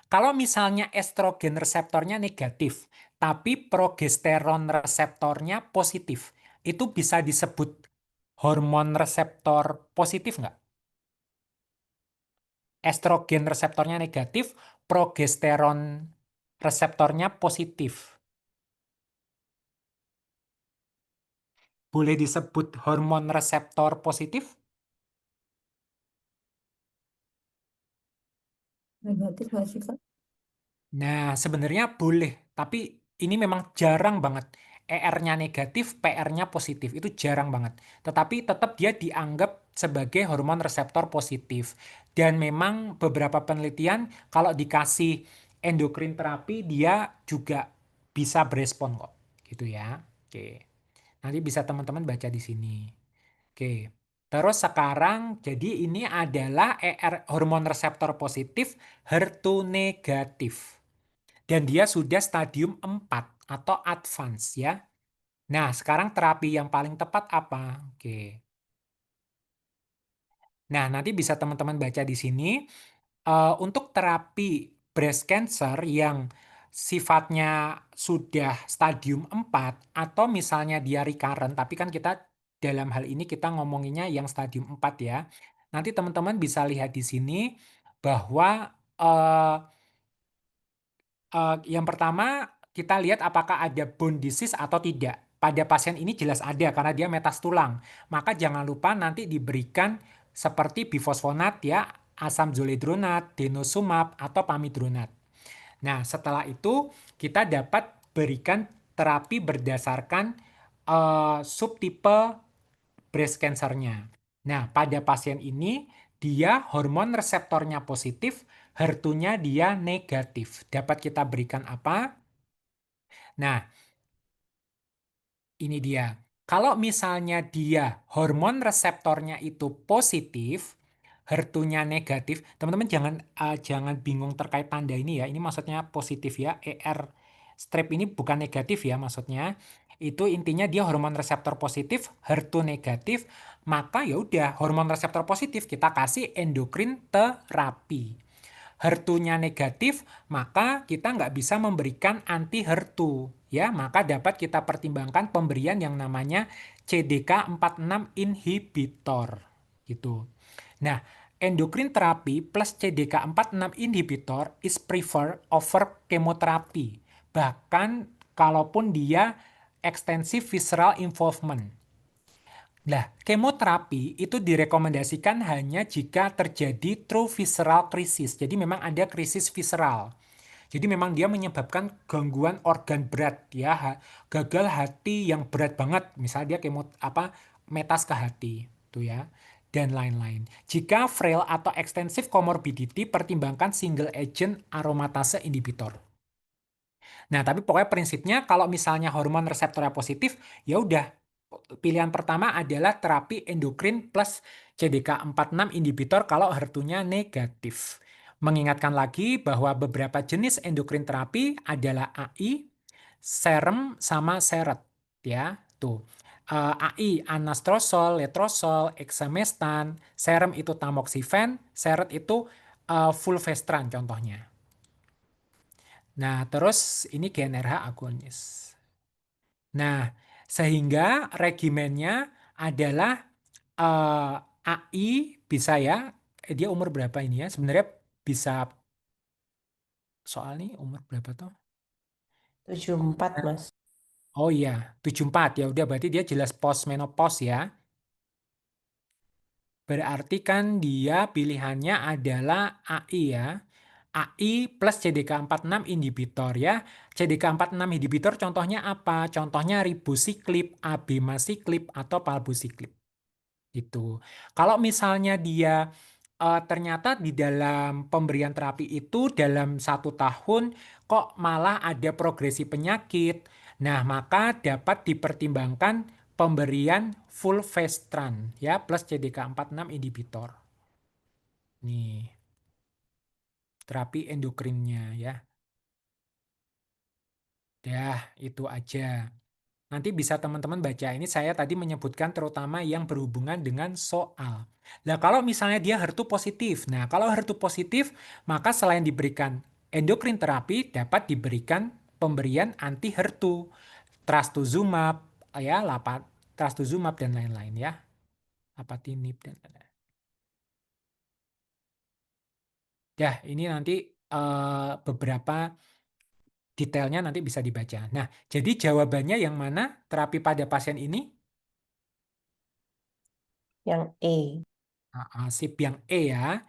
Kalau misalnya estrogen reseptornya negatif, tapi progesteron reseptornya positif, itu bisa disebut hormon reseptor positif nggak? Estrogen reseptornya negatif, progesteron reseptornya positif. Boleh disebut hormon reseptor positif? Negatif nggak sih, Kak? Nah, sebenarnya boleh, tapi ini memang jarang banget. ER-nya negatif, PR-nya positif. Itu jarang banget. Tetapi tetap dia dianggap sebagai hormon reseptor positif. Dan memang beberapa penelitian kalau dikasih endokrin terapi, dia juga bisa berespon kok. Gitu ya. Oke. Nanti bisa teman-teman baca di sini. Oke. Terus sekarang, jadi ini adalah hormon reseptor positif, HER2 negatif. Dan dia sudah stadium 4 atau advance ya. Nah, sekarang terapi yang paling tepat apa? Oke. Nah, nanti bisa teman-teman baca di sini. Untuk terapi breast cancer yang sifatnya sudah stadium 4 atau misalnya dia recurrent, tapi kan kita dalam hal ini kita ngomonginnya yang stadium 4 ya. Nanti teman-teman bisa lihat di sini bahwa yang pertama kita lihat apakah ada bone disease atau tidak. Pada pasien ini jelas ada karena dia metas tulang. Maka jangan lupa nanti diberikan seperti bifosfonat ya, asam zoledronat, denosumab atau pamidronat. Nah, setelah itu kita dapat berikan terapi berdasarkan subtipe breast cancer-nya. Nah, pada pasien ini dia hormon reseptornya positif, HER2-nya dia negatif. Dapat kita berikan apa? Nah, ini dia. Kalau misalnya dia hormon reseptornya itu positif, HER2-nya negatif, teman-teman jangan bingung terkait tanda ini ya. Ini maksudnya positif ya. Strip ini bukan negatif ya maksudnya. Itu intinya dia hormon reseptor positif, HER2 negatif, maka ya udah hormon reseptor positif kita kasih endokrin terapi. HER2-nya negatif, maka kita nggak bisa memberikan anti HER2. Ya, maka dapat kita pertimbangkan pemberian yang namanya CDK46 inhibitor. Gitu. Nah, endokrin terapi plus CDK46 inhibitor is preferred over chemotherapy. Bahkan kalaupun dia extensive visceral involvement. Nah, kemoterapi itu direkomendasikan hanya jika terjadi true visceral crisis. Jadi memang ada krisis visceral. Jadi memang dia menyebabkan gangguan organ berat ya, gagal hati yang berat banget. Misalnya dia metas ke hati, tuh ya, dan lain-lain. Jika frail atau extensive comorbidity, pertimbangkan single agent aromatase inhibitor. Nah, tapi pokoknya prinsipnya kalau misalnya hormon reseptornya positif, ya udah pilihan pertama adalah terapi endokrin plus CDK46 inhibitor kalau HER2-nya negatif. Mengingatkan lagi bahwa beberapa jenis endokrin terapi adalah AI, serem sama seret ya. Tuh. AI anastrozol, letrozol, exemestan, serem itu tamoxifen, seret itu fulvestrant contohnya. Nah, terus ini GnRH agonis. Nah, sehingga regimennya adalah AI bisa ya, dia umur berapa ini ya? Sebenarnya bisa soal nih umur berapa tuh? 74, Mas. Oh iya, 74 ya udah berarti dia jelas postmenopause ya. Berarti kan dia pilihannya adalah AI ya. AI plus CDK46 inhibitor ya. CDK46 inhibitor contohnya apa? Contohnya ribosiklib, abemasiklib, atau palbosiklib. Itu. Kalau misalnya dia ternyata di dalam pemberian terapi itu dalam 1 tahun kok malah ada progresi penyakit. Nah, maka dapat dipertimbangkan pemberian fulvestrant ya plus CDK46 inhibitor. Nih, terapi endokrinnya ya. Dah, itu aja. Nanti bisa teman-teman baca. Ini saya tadi menyebutkan terutama yang berhubungan dengan soal. Nah, kalau misalnya dia HER2 positif. Nah, kalau HER2 positif, maka selain diberikan endokrin terapi, dapat diberikan pemberian anti HER2, trastuzumab, ya, trastuzumab dan lain-lain ya. Apatinib dan lain-lain. Ya, ini nanti beberapa detailnya nanti bisa dibaca. Nah, jadi jawabannya yang mana terapi pada pasien ini? Yang E. Sip yang E ya.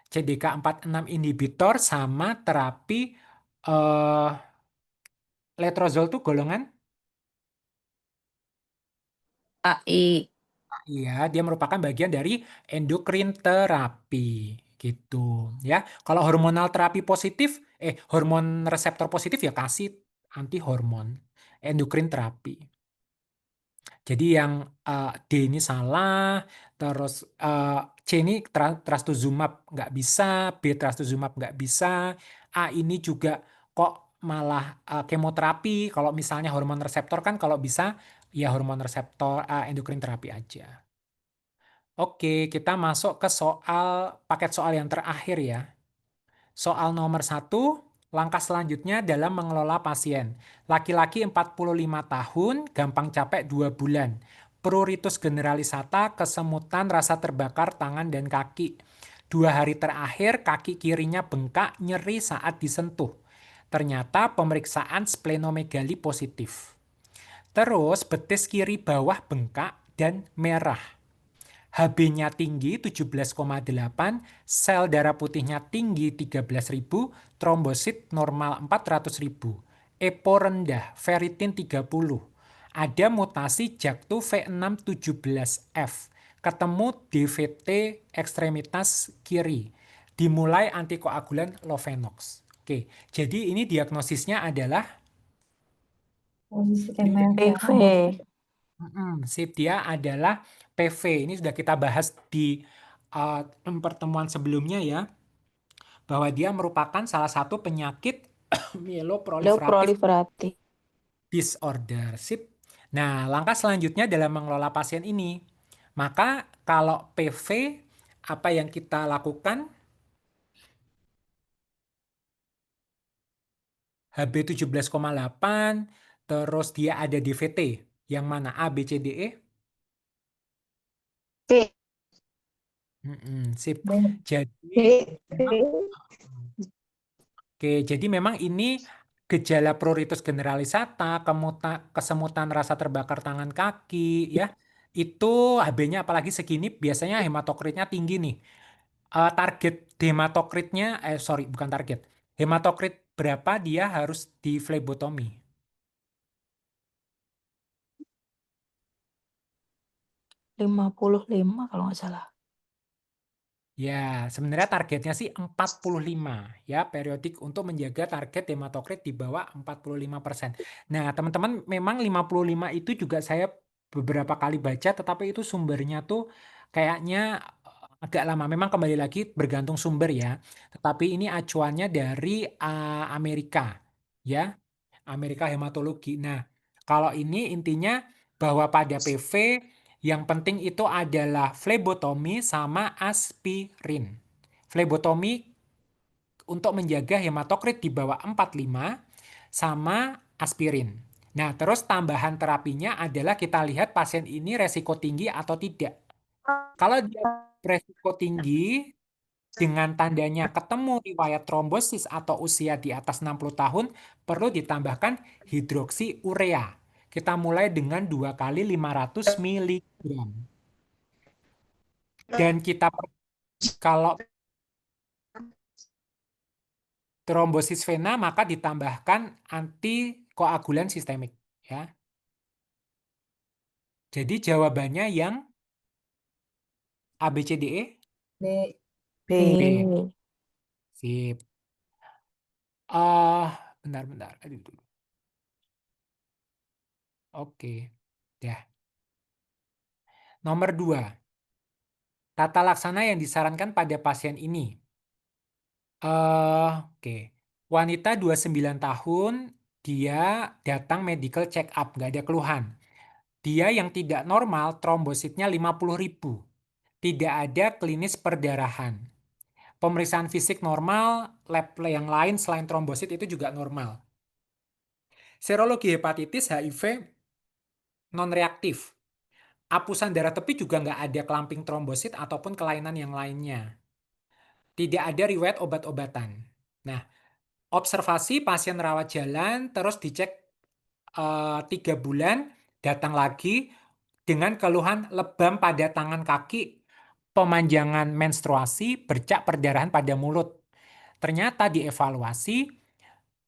CDK46 inhibitor sama terapi eh, letrozol itu golongan? AI. Iya, dia merupakan bagian dari endokrin terapi gitu ya. Kalau hormonal terapi positif, hormon reseptor positif ya kasih anti hormon endokrin terapi. Jadi yang D ini salah, terus C ini trastuzumab nggak bisa, B trastuzumab nggak bisa, A ini juga kok malah kemoterapi. Kalau misalnya hormon reseptor kan kalau bisa ya hormon reseptor endokrin terapi aja. Oke, kita masuk ke paket soal yang terakhir ya. Soal nomor 1, langkah selanjutnya dalam mengelola pasien. Laki-laki 45 tahun, gampang capek 2 bulan. Pruritus generalisata, kesemutan, rasa terbakar tangan dan kaki. 2 hari terakhir, kaki kirinya bengkak, nyeri saat disentuh. Ternyata pemeriksaan splenomegali positif. Terus betis kiri bawah bengkak dan merah. HB-nya tinggi 17,8, sel darah putihnya tinggi 13.000, trombosit normal 400.000, EPO rendah, ferritin 30. Ada mutasi JAK2 V617F, ketemu DVT ekstremitas kiri, dimulai antikoagulan Lovenox. Oke, jadi ini diagnosisnya adalah Posisi MF ya. PV. Sip, dia adalah PV. Ini sudah kita bahas di pertemuan sebelumnya ya, bahwa dia merupakan salah satu penyakit mieloproliferatif Proliferatif. disorder. Sip. Nah, langkah selanjutnya dalam mengelola pasien ini, maka kalau PV, apa yang kita lakukan? HB 17,8, terus dia ada DVT. Yang mana? A, B, C, D, E? C. Sip. Dan Jadi C. memang Oke, jadi memang ini gejala pruritus generalisata, kesemutan rasa terbakar tangan kaki, ya. Itu HB-nya apalagi segini, biasanya hematokritnya tinggi nih. Target hematokritnya, bukan target. Hematokrit berapa dia harus di flebotomi? 55 kalau nggak salah. Ya, sebenarnya targetnya sih 45 ya, periodik untuk menjaga target hematokrit di bawah 45%. Nah, teman-teman memang 55 itu juga saya beberapa kali baca, tetapi itu sumbernya tuh kayaknya agak lama. Memang kembali lagi bergantung sumber ya. Tetapi ini acuannya dari Amerika ya, Amerika Hematologi. Nah, kalau ini intinya bahwa pada PV yang penting itu adalah flebotomi sama aspirin. Flebotomi untuk menjaga hematokrit di bawah 45 sama aspirin. Nah, terus tambahan terapinya adalah kita lihat pasien ini resiko tinggi atau tidak. Kalau dia resiko tinggi, dengan tandanya ketemu riwayat trombosis atau usia di atas 60 tahun, perlu ditambahkan hidroksiurea. Kita mulai dengan 2 kali 500 miligram. Dan kalau trombosis vena maka ditambahkan antikoagulan sistemik, ya. Jadi jawabannya yang A, B, C, D, E? B. B. B. B. Sip. Bentar. Aduh, dulu. Oke. Ya. Nomor 2. Tata laksana yang disarankan pada pasien ini. Oke. Wanita 29 tahun, dia datang medical check up, nggak ada keluhan. Dia yang tidak normal, trombositnya 50.000. Tidak ada klinis perdarahan. Pemeriksaan fisik normal, lab yang lain selain trombosit itu juga normal. Serologi hepatitis HIV non-reaktif. Apusan darah tepi juga nggak ada clumping trombosit ataupun kelainan yang lainnya. Tidak ada riwayat obat-obatan. Nah, observasi pasien rawat jalan, terus dicek 3 bulan, datang lagi dengan keluhan lebam pada tangan kaki, pemanjangan menstruasi, bercak perdarahan pada mulut. Ternyata dievaluasi,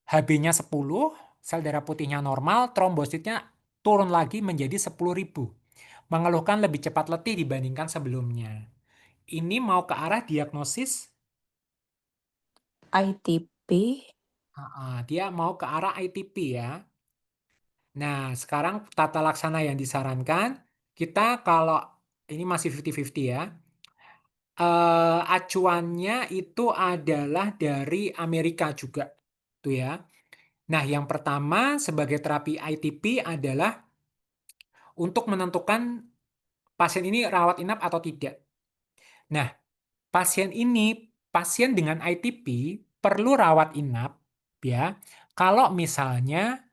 HB-nya 10, sel darah putihnya normal, trombositnya turun lagi menjadi 10.000. Mengeluhkan lebih cepat letih dibandingkan sebelumnya. Ini mau ke arah diagnosis, ITP. dia mau ke arah ITP ya. Nah, sekarang tata laksana yang disarankan, kita kalau ini masih 50-50 ya, acuannya itu adalah dari Amerika juga, tuh ya. Nah, yang pertama sebagai terapi ITP adalah untuk menentukan pasien ini rawat inap atau tidak. Nah, pasien dengan ITP perlu rawat inap ya. Kalau misalnya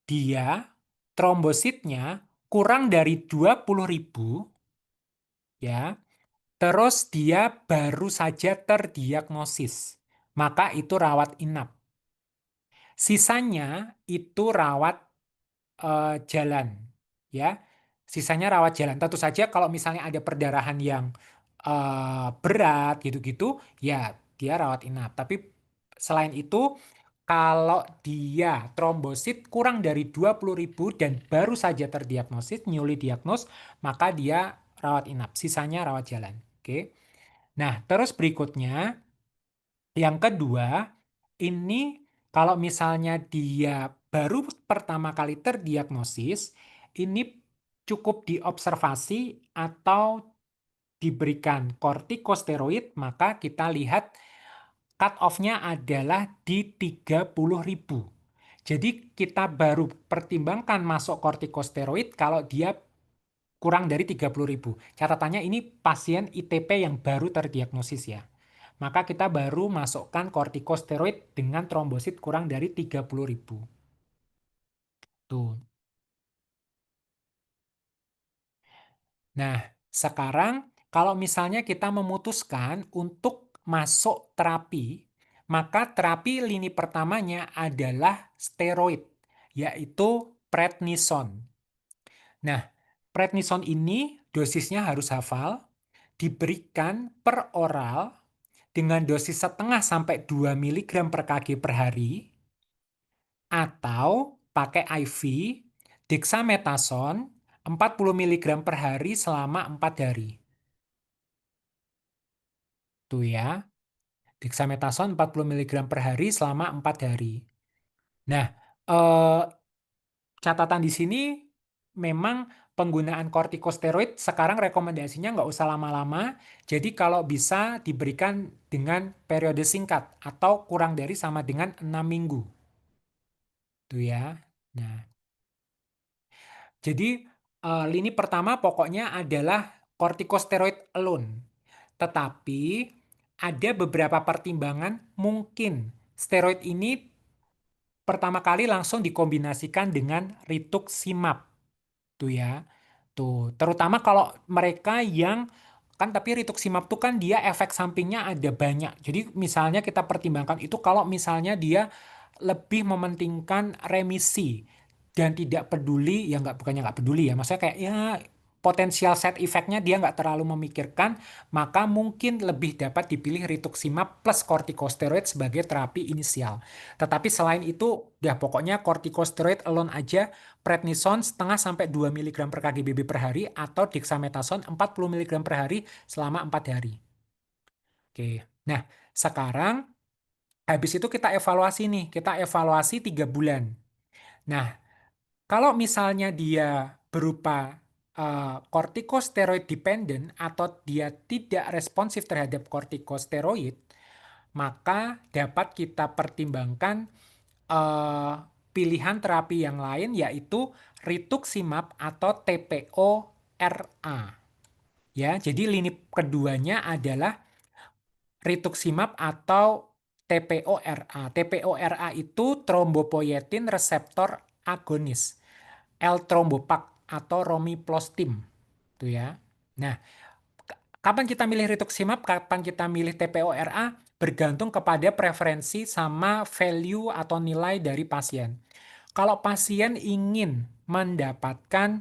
dia trombositnya kurang dari 20.000 ya. Terus dia baru saja terdiagnosis. Maka itu rawat inap. Sisanya itu rawat jalan, ya. Sisanya rawat jalan. Tentu saja kalau misalnya ada perdarahan yang berat gitu-gitu, ya dia rawat inap. Tapi selain itu, kalau dia trombosit kurang dari 20.000 dan baru saja terdiagnosis, newly diagnosed, maka dia rawat inap. Sisanya rawat jalan. Oke. Nah, terus berikutnya, yang kedua, ini kalau misalnya dia baru pertama kali terdiagnosis, ini cukup diobservasi atau diberikan kortikosteroid, maka kita lihat cut off-nya adalah di 30.000. Jadi kita baru pertimbangkan masuk kortikosteroid kalau dia kurang dari 30.000. Catatannya ini pasien ITP yang baru terdiagnosis ya. Maka kita baru masukkan kortikosteroid dengan trombosit kurang dari 30.000. Tuh. Nah, sekarang kalau misalnya kita memutuskan untuk masuk terapi, maka terapi lini pertamanya adalah steroid, yaitu prednison. Nah, prednison ini dosisnya harus hafal, diberikan per oral dengan dosis setengah sampai 2 mg per kg per hari, atau pakai IV, dexamethasone 40 mg per hari selama 4 hari. Tuh ya, dexamethasone 40 mg per hari selama 4 hari. Nah, catatan di sini memang penggunaan kortikosteroid sekarang rekomendasinya nggak usah lama-lama. Jadi kalau bisa diberikan dengan periode singkat atau kurang dari sama dengan 6 minggu. Tuh ya. Nah, jadi lini pertama pokoknya adalah kortikosteroid alone. Tetapi ada beberapa pertimbangan mungkin steroid ini pertama kali langsung dikombinasikan dengan rituximab. Tuh ya. Tuh, terutama kalau mereka yang Kan tapi rituximab tuh kan dia efek sampingnya ada banyak. Jadi misalnya kita pertimbangkan itu kalau misalnya dia lebih mementingkan remisi dan tidak peduli, ya bukannya nggak peduli ya, maksudnya kayak ya potensial side effect-nya dia nggak terlalu memikirkan, maka mungkin lebih dapat dipilih rituximab plus kortikosteroid sebagai terapi inisial. Tetapi selain itu, ya pokoknya kortikosteroid alone aja, prednison setengah sampai 2 mg per kg/BB per hari atau dexamethasone 40 mg per hari selama 4 hari. Oke, nah sekarang habis itu kita evaluasi nih, kita evaluasi 3 bulan. Nah, kalau misalnya dia berupa corticosteroid dependent atau dia tidak responsif terhadap kortikosteroid, maka dapat kita pertimbangkan pilihan terapi yang lain yaitu rituximab atau TPO-RA. Ya, jadi lini keduanya adalah rituximab atau TPO-RA. TPO-RA itu trombopoietin reseptor agonis. L-trombopak atau romiplostim. Itu ya. Nah, kapan kita milih rituximab, kapan kita milih TPO-RA bergantung kepada preferensi sama value atau nilai dari pasien. Kalau pasien ingin mendapatkan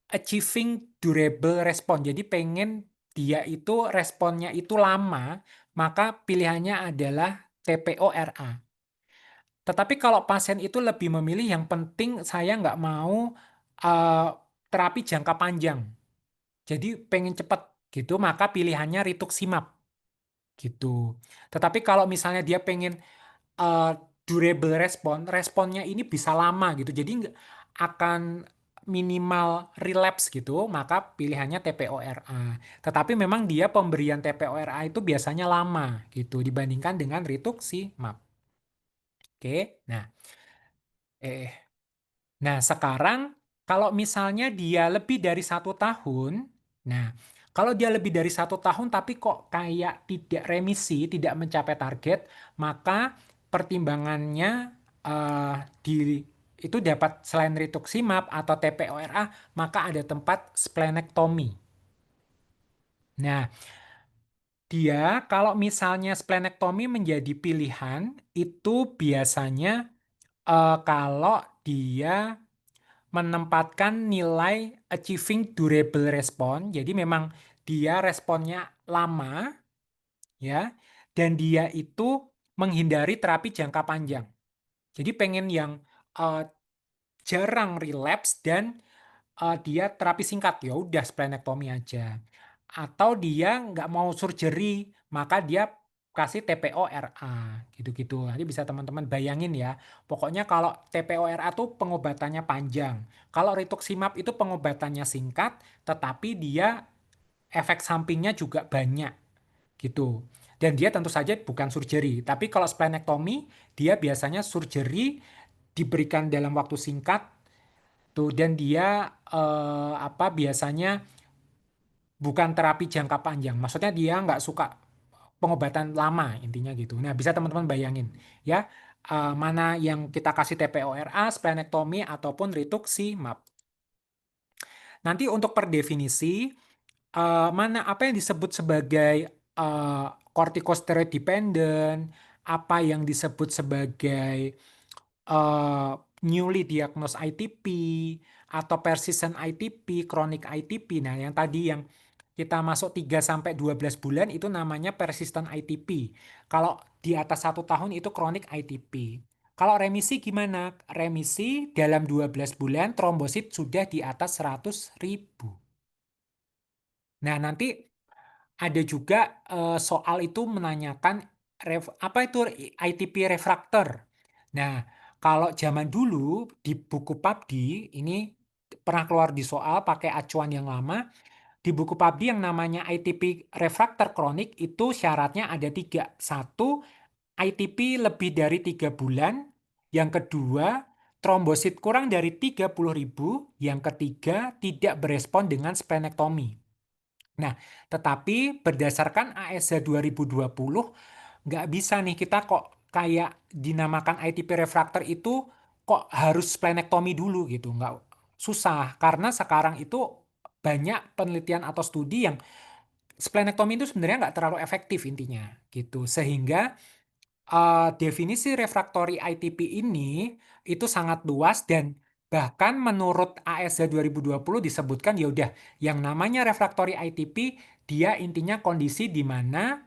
achieving durable response, jadi pengen dia itu responnya itu lama, maka pilihannya adalah TPO-RA. Tetapi kalau pasien itu lebih memilih yang penting saya nggak mau terapi jangka panjang, jadi pengen cepat gitu, maka pilihannya rituximab gitu. Tetapi kalau misalnya dia pengen durable responnya ini bisa lama gitu, jadi nggak akan minimal relapse gitu, maka pilihannya TPO-RA. Tetapi memang dia pemberian TPO-RA itu biasanya lama gitu dibandingkan dengan rituximab. Oke, nah sekarang kalau misalnya dia lebih dari 1 tahun, nah kalau dia lebih dari 1 tahun tapi kok kayak tidak remisi, tidak mencapai target, maka pertimbangannya itu dapat selain rituximab atau TPO-RA, maka ada tempat splenectomy. Nah, dia kalau misalnya splenectomy menjadi pilihan, itu biasanya kalau dia menempatkan nilai achieving durable response, jadi memang dia responnya lama, ya, dan dia itu menghindari terapi jangka panjang. Jadi pengen yang jarang relapse dan dia terapi singkat, ya udah splenectomy aja. Atau dia nggak mau surgery, maka dia kasih TPO-RA gitu-gitu. Nanti bisa teman-teman bayangin ya. Pokoknya kalau TPO-RA tuh pengobatannya panjang. Kalau rituximab itu pengobatannya singkat, tetapi dia efek sampingnya juga banyak gitu. Dan dia tentu saja bukan surgery. Tapi kalau splenectomy, dia biasanya surgery diberikan dalam waktu singkat tuh, dan dia biasanya bukan terapi jangka panjang. Maksudnya dia nggak suka pengobatan lama intinya gitu. Nah, bisa teman-teman bayangin ya, mana yang kita kasih TPO-RA, splenectomy ataupun rituximab. Nanti untuk per definisi mana apa yang disebut sebagai corticosteroid dependent, apa yang disebut sebagai newly diagnosed ITP atau persistent ITP, chronic ITP. Nah, yang tadi yang kita masuk 3 sampai 12 bulan itu namanya persistent ITP. Kalau di atas 1 tahun itu chronic ITP. Kalau remisi gimana? Remisi dalam 12 bulan trombosit sudah di atas 100.000. Nah, nanti ada juga soal itu menanyakan apa itu ITP refractor. Nah, kalau zaman dulu di buku PABDI ini pernah keluar di soal pakai acuan yang lama. Di buku PABDI yang namanya ITP refractor kronik itu syaratnya ada 3. 1, ITP lebih dari 3 bulan. Yang kedua, trombosit kurang dari 30.000. Yang ketiga, tidak berespon dengan splenectomy. Nah, tetapi berdasarkan ASH 2020, nggak bisa nih kita kok kayak dinamakan ITP refractor itu kok harus splenectomy dulu gitu. Nggak, susah, karena sekarang itu banyak penelitian atau studi yang splenektomi itu sebenarnya nggak terlalu efektif intinya gitu. Sehingga definisi refraktori ITP ini itu sangat luas dan bahkan menurut ASH 2020 disebutkan ya udah yang namanya refraktori ITP dia intinya kondisi di mana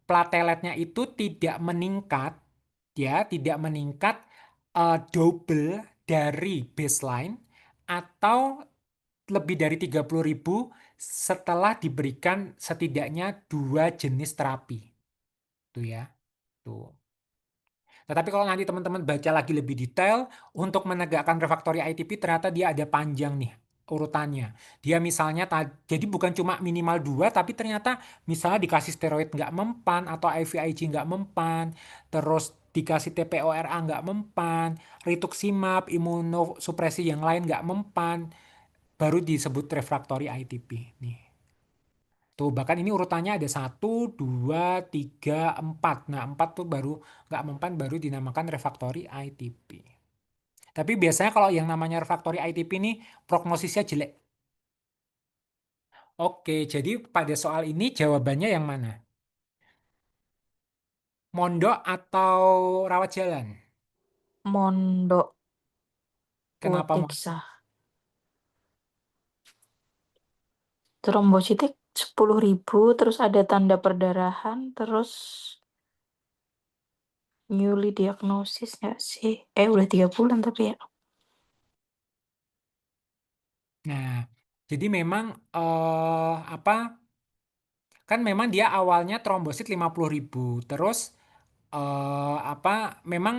plateletnya itu tidak meningkat ya, tidak meningkat double dari baseline atau lebih dari 30.000 setelah diberikan setidaknya 2 jenis terapi. Tuh ya. Tuh. Tetapi kalau nanti teman-teman baca lagi lebih detail, untuk menegakkan refraktori ITP ternyata dia ada panjang nih urutannya. Dia misalnya, jadi bukan cuma minimal 2, tapi ternyata misalnya dikasih steroid nggak mempan, atau IVIG nggak mempan, terus dikasih TPORA nggak mempan, rituximab, imunosupresi yang lain nggak mempan, baru disebut refraktori ITP. Nih. Tuh, bahkan ini urutannya ada 1, 2, 3, 4. Nah, 4 tuh baru nggak mempan, baru dinamakan refraktori ITP. Tapi biasanya kalau yang namanya refraktori ITP ini prognosisnya jelek. Oke, jadi pada soal ini jawabannya yang mana? Mondok atau rawat jalan? Mondok Kenapa mondok? Putihsa. Trombositnya 10.000, terus ada tanda perdarahan, terus newly diagnosis nggak sih? Udah 3 bulan tapi ya. Nah, jadi memang kan memang dia awalnya trombosit 50.000, terus memang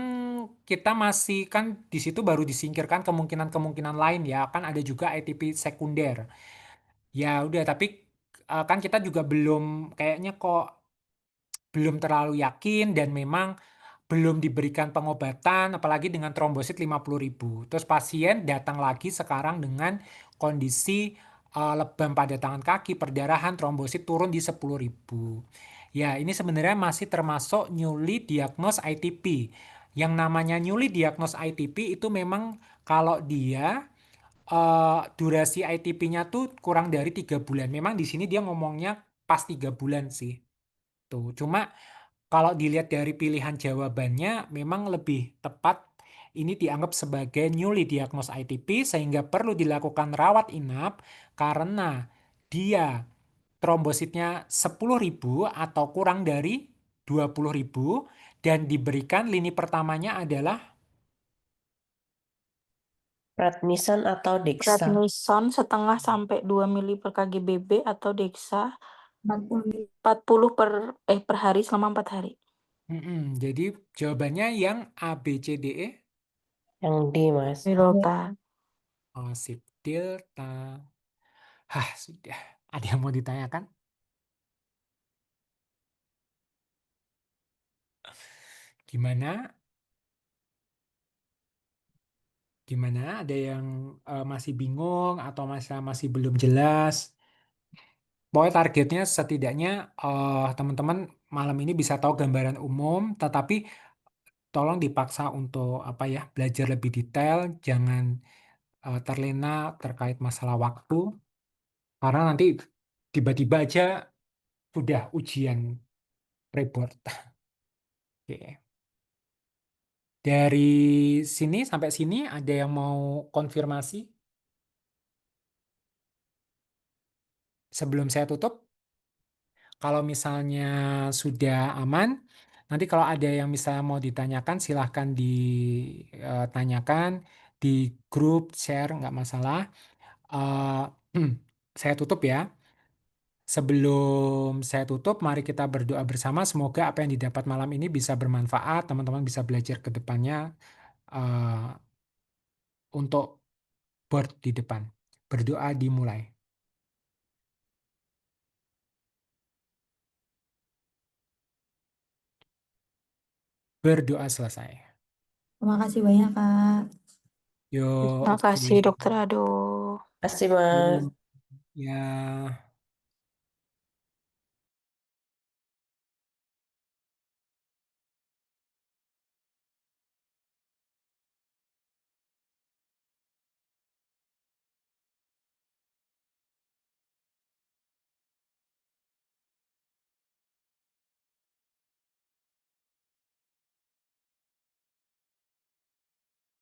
kita masih kan di situ baru disingkirkan kemungkinan-kemungkinan lain ya, kan ada juga ATP sekunder. Ya udah, tapi kan kita juga belum kayaknya kok belum terlalu yakin dan memang belum diberikan pengobatan apalagi dengan trombosit 50.000. Terus pasien datang lagi sekarang dengan kondisi lebam pada tangan kaki, perdarahan, trombosit turun di 10.000. Ya, ini sebenarnya masih termasuk newly diagnosed ITP. Yang namanya newly diagnosed ITP itu memang kalau dia durasi ITP-nya tuh kurang dari 3 bulan. Memang di sini dia ngomongnya pas 3 bulan sih. Tuh, cuma kalau dilihat dari pilihan jawabannya memang lebih tepat ini dianggap sebagai newly diagnosed ITP sehingga perlu dilakukan rawat inap karena dia trombositnya 10.000 atau kurang dari 20.000 dan diberikan lini pertamanya adalah Prednison atau Dexa. Prednison setengah sampai 2 mili per kg/BB atau Dexa 40. 40 per hari selama 4 hari. Jadi jawabannya yang A, B, C, D, E. Yang D, Mas. Delta. Oh, sip. Delta. Hah, sudah. Ada yang mau ditanyakan? Gimana? Gimana? Ada yang masih bingung atau masih belum jelas? Pokoknya targetnya setidaknya teman-teman malam ini bisa tahu gambaran umum, tetapi tolong dipaksa untuk belajar lebih detail, jangan terlena terkait masalah waktu, karena nanti tiba-tiba aja sudah ujian preboard. Oke. Dari sini sampai sini ada yang mau konfirmasi? Sebelum saya tutup, kalau misalnya sudah aman, nanti kalau ada yang misalnya mau ditanyakan, silahkan ditanyakan di grup, share, nggak masalah. Saya tutup ya. Sebelum saya tutup, mari kita berdoa bersama. Semoga apa yang didapat malam ini bisa bermanfaat. Teman-teman bisa belajar ke depannya untuk board di depan. Berdoa dimulai. Berdoa selesai. Terima kasih banyak, Kak. Yo, Terima kasih, Dokter Ado. Terima kasih, Mas. Ya.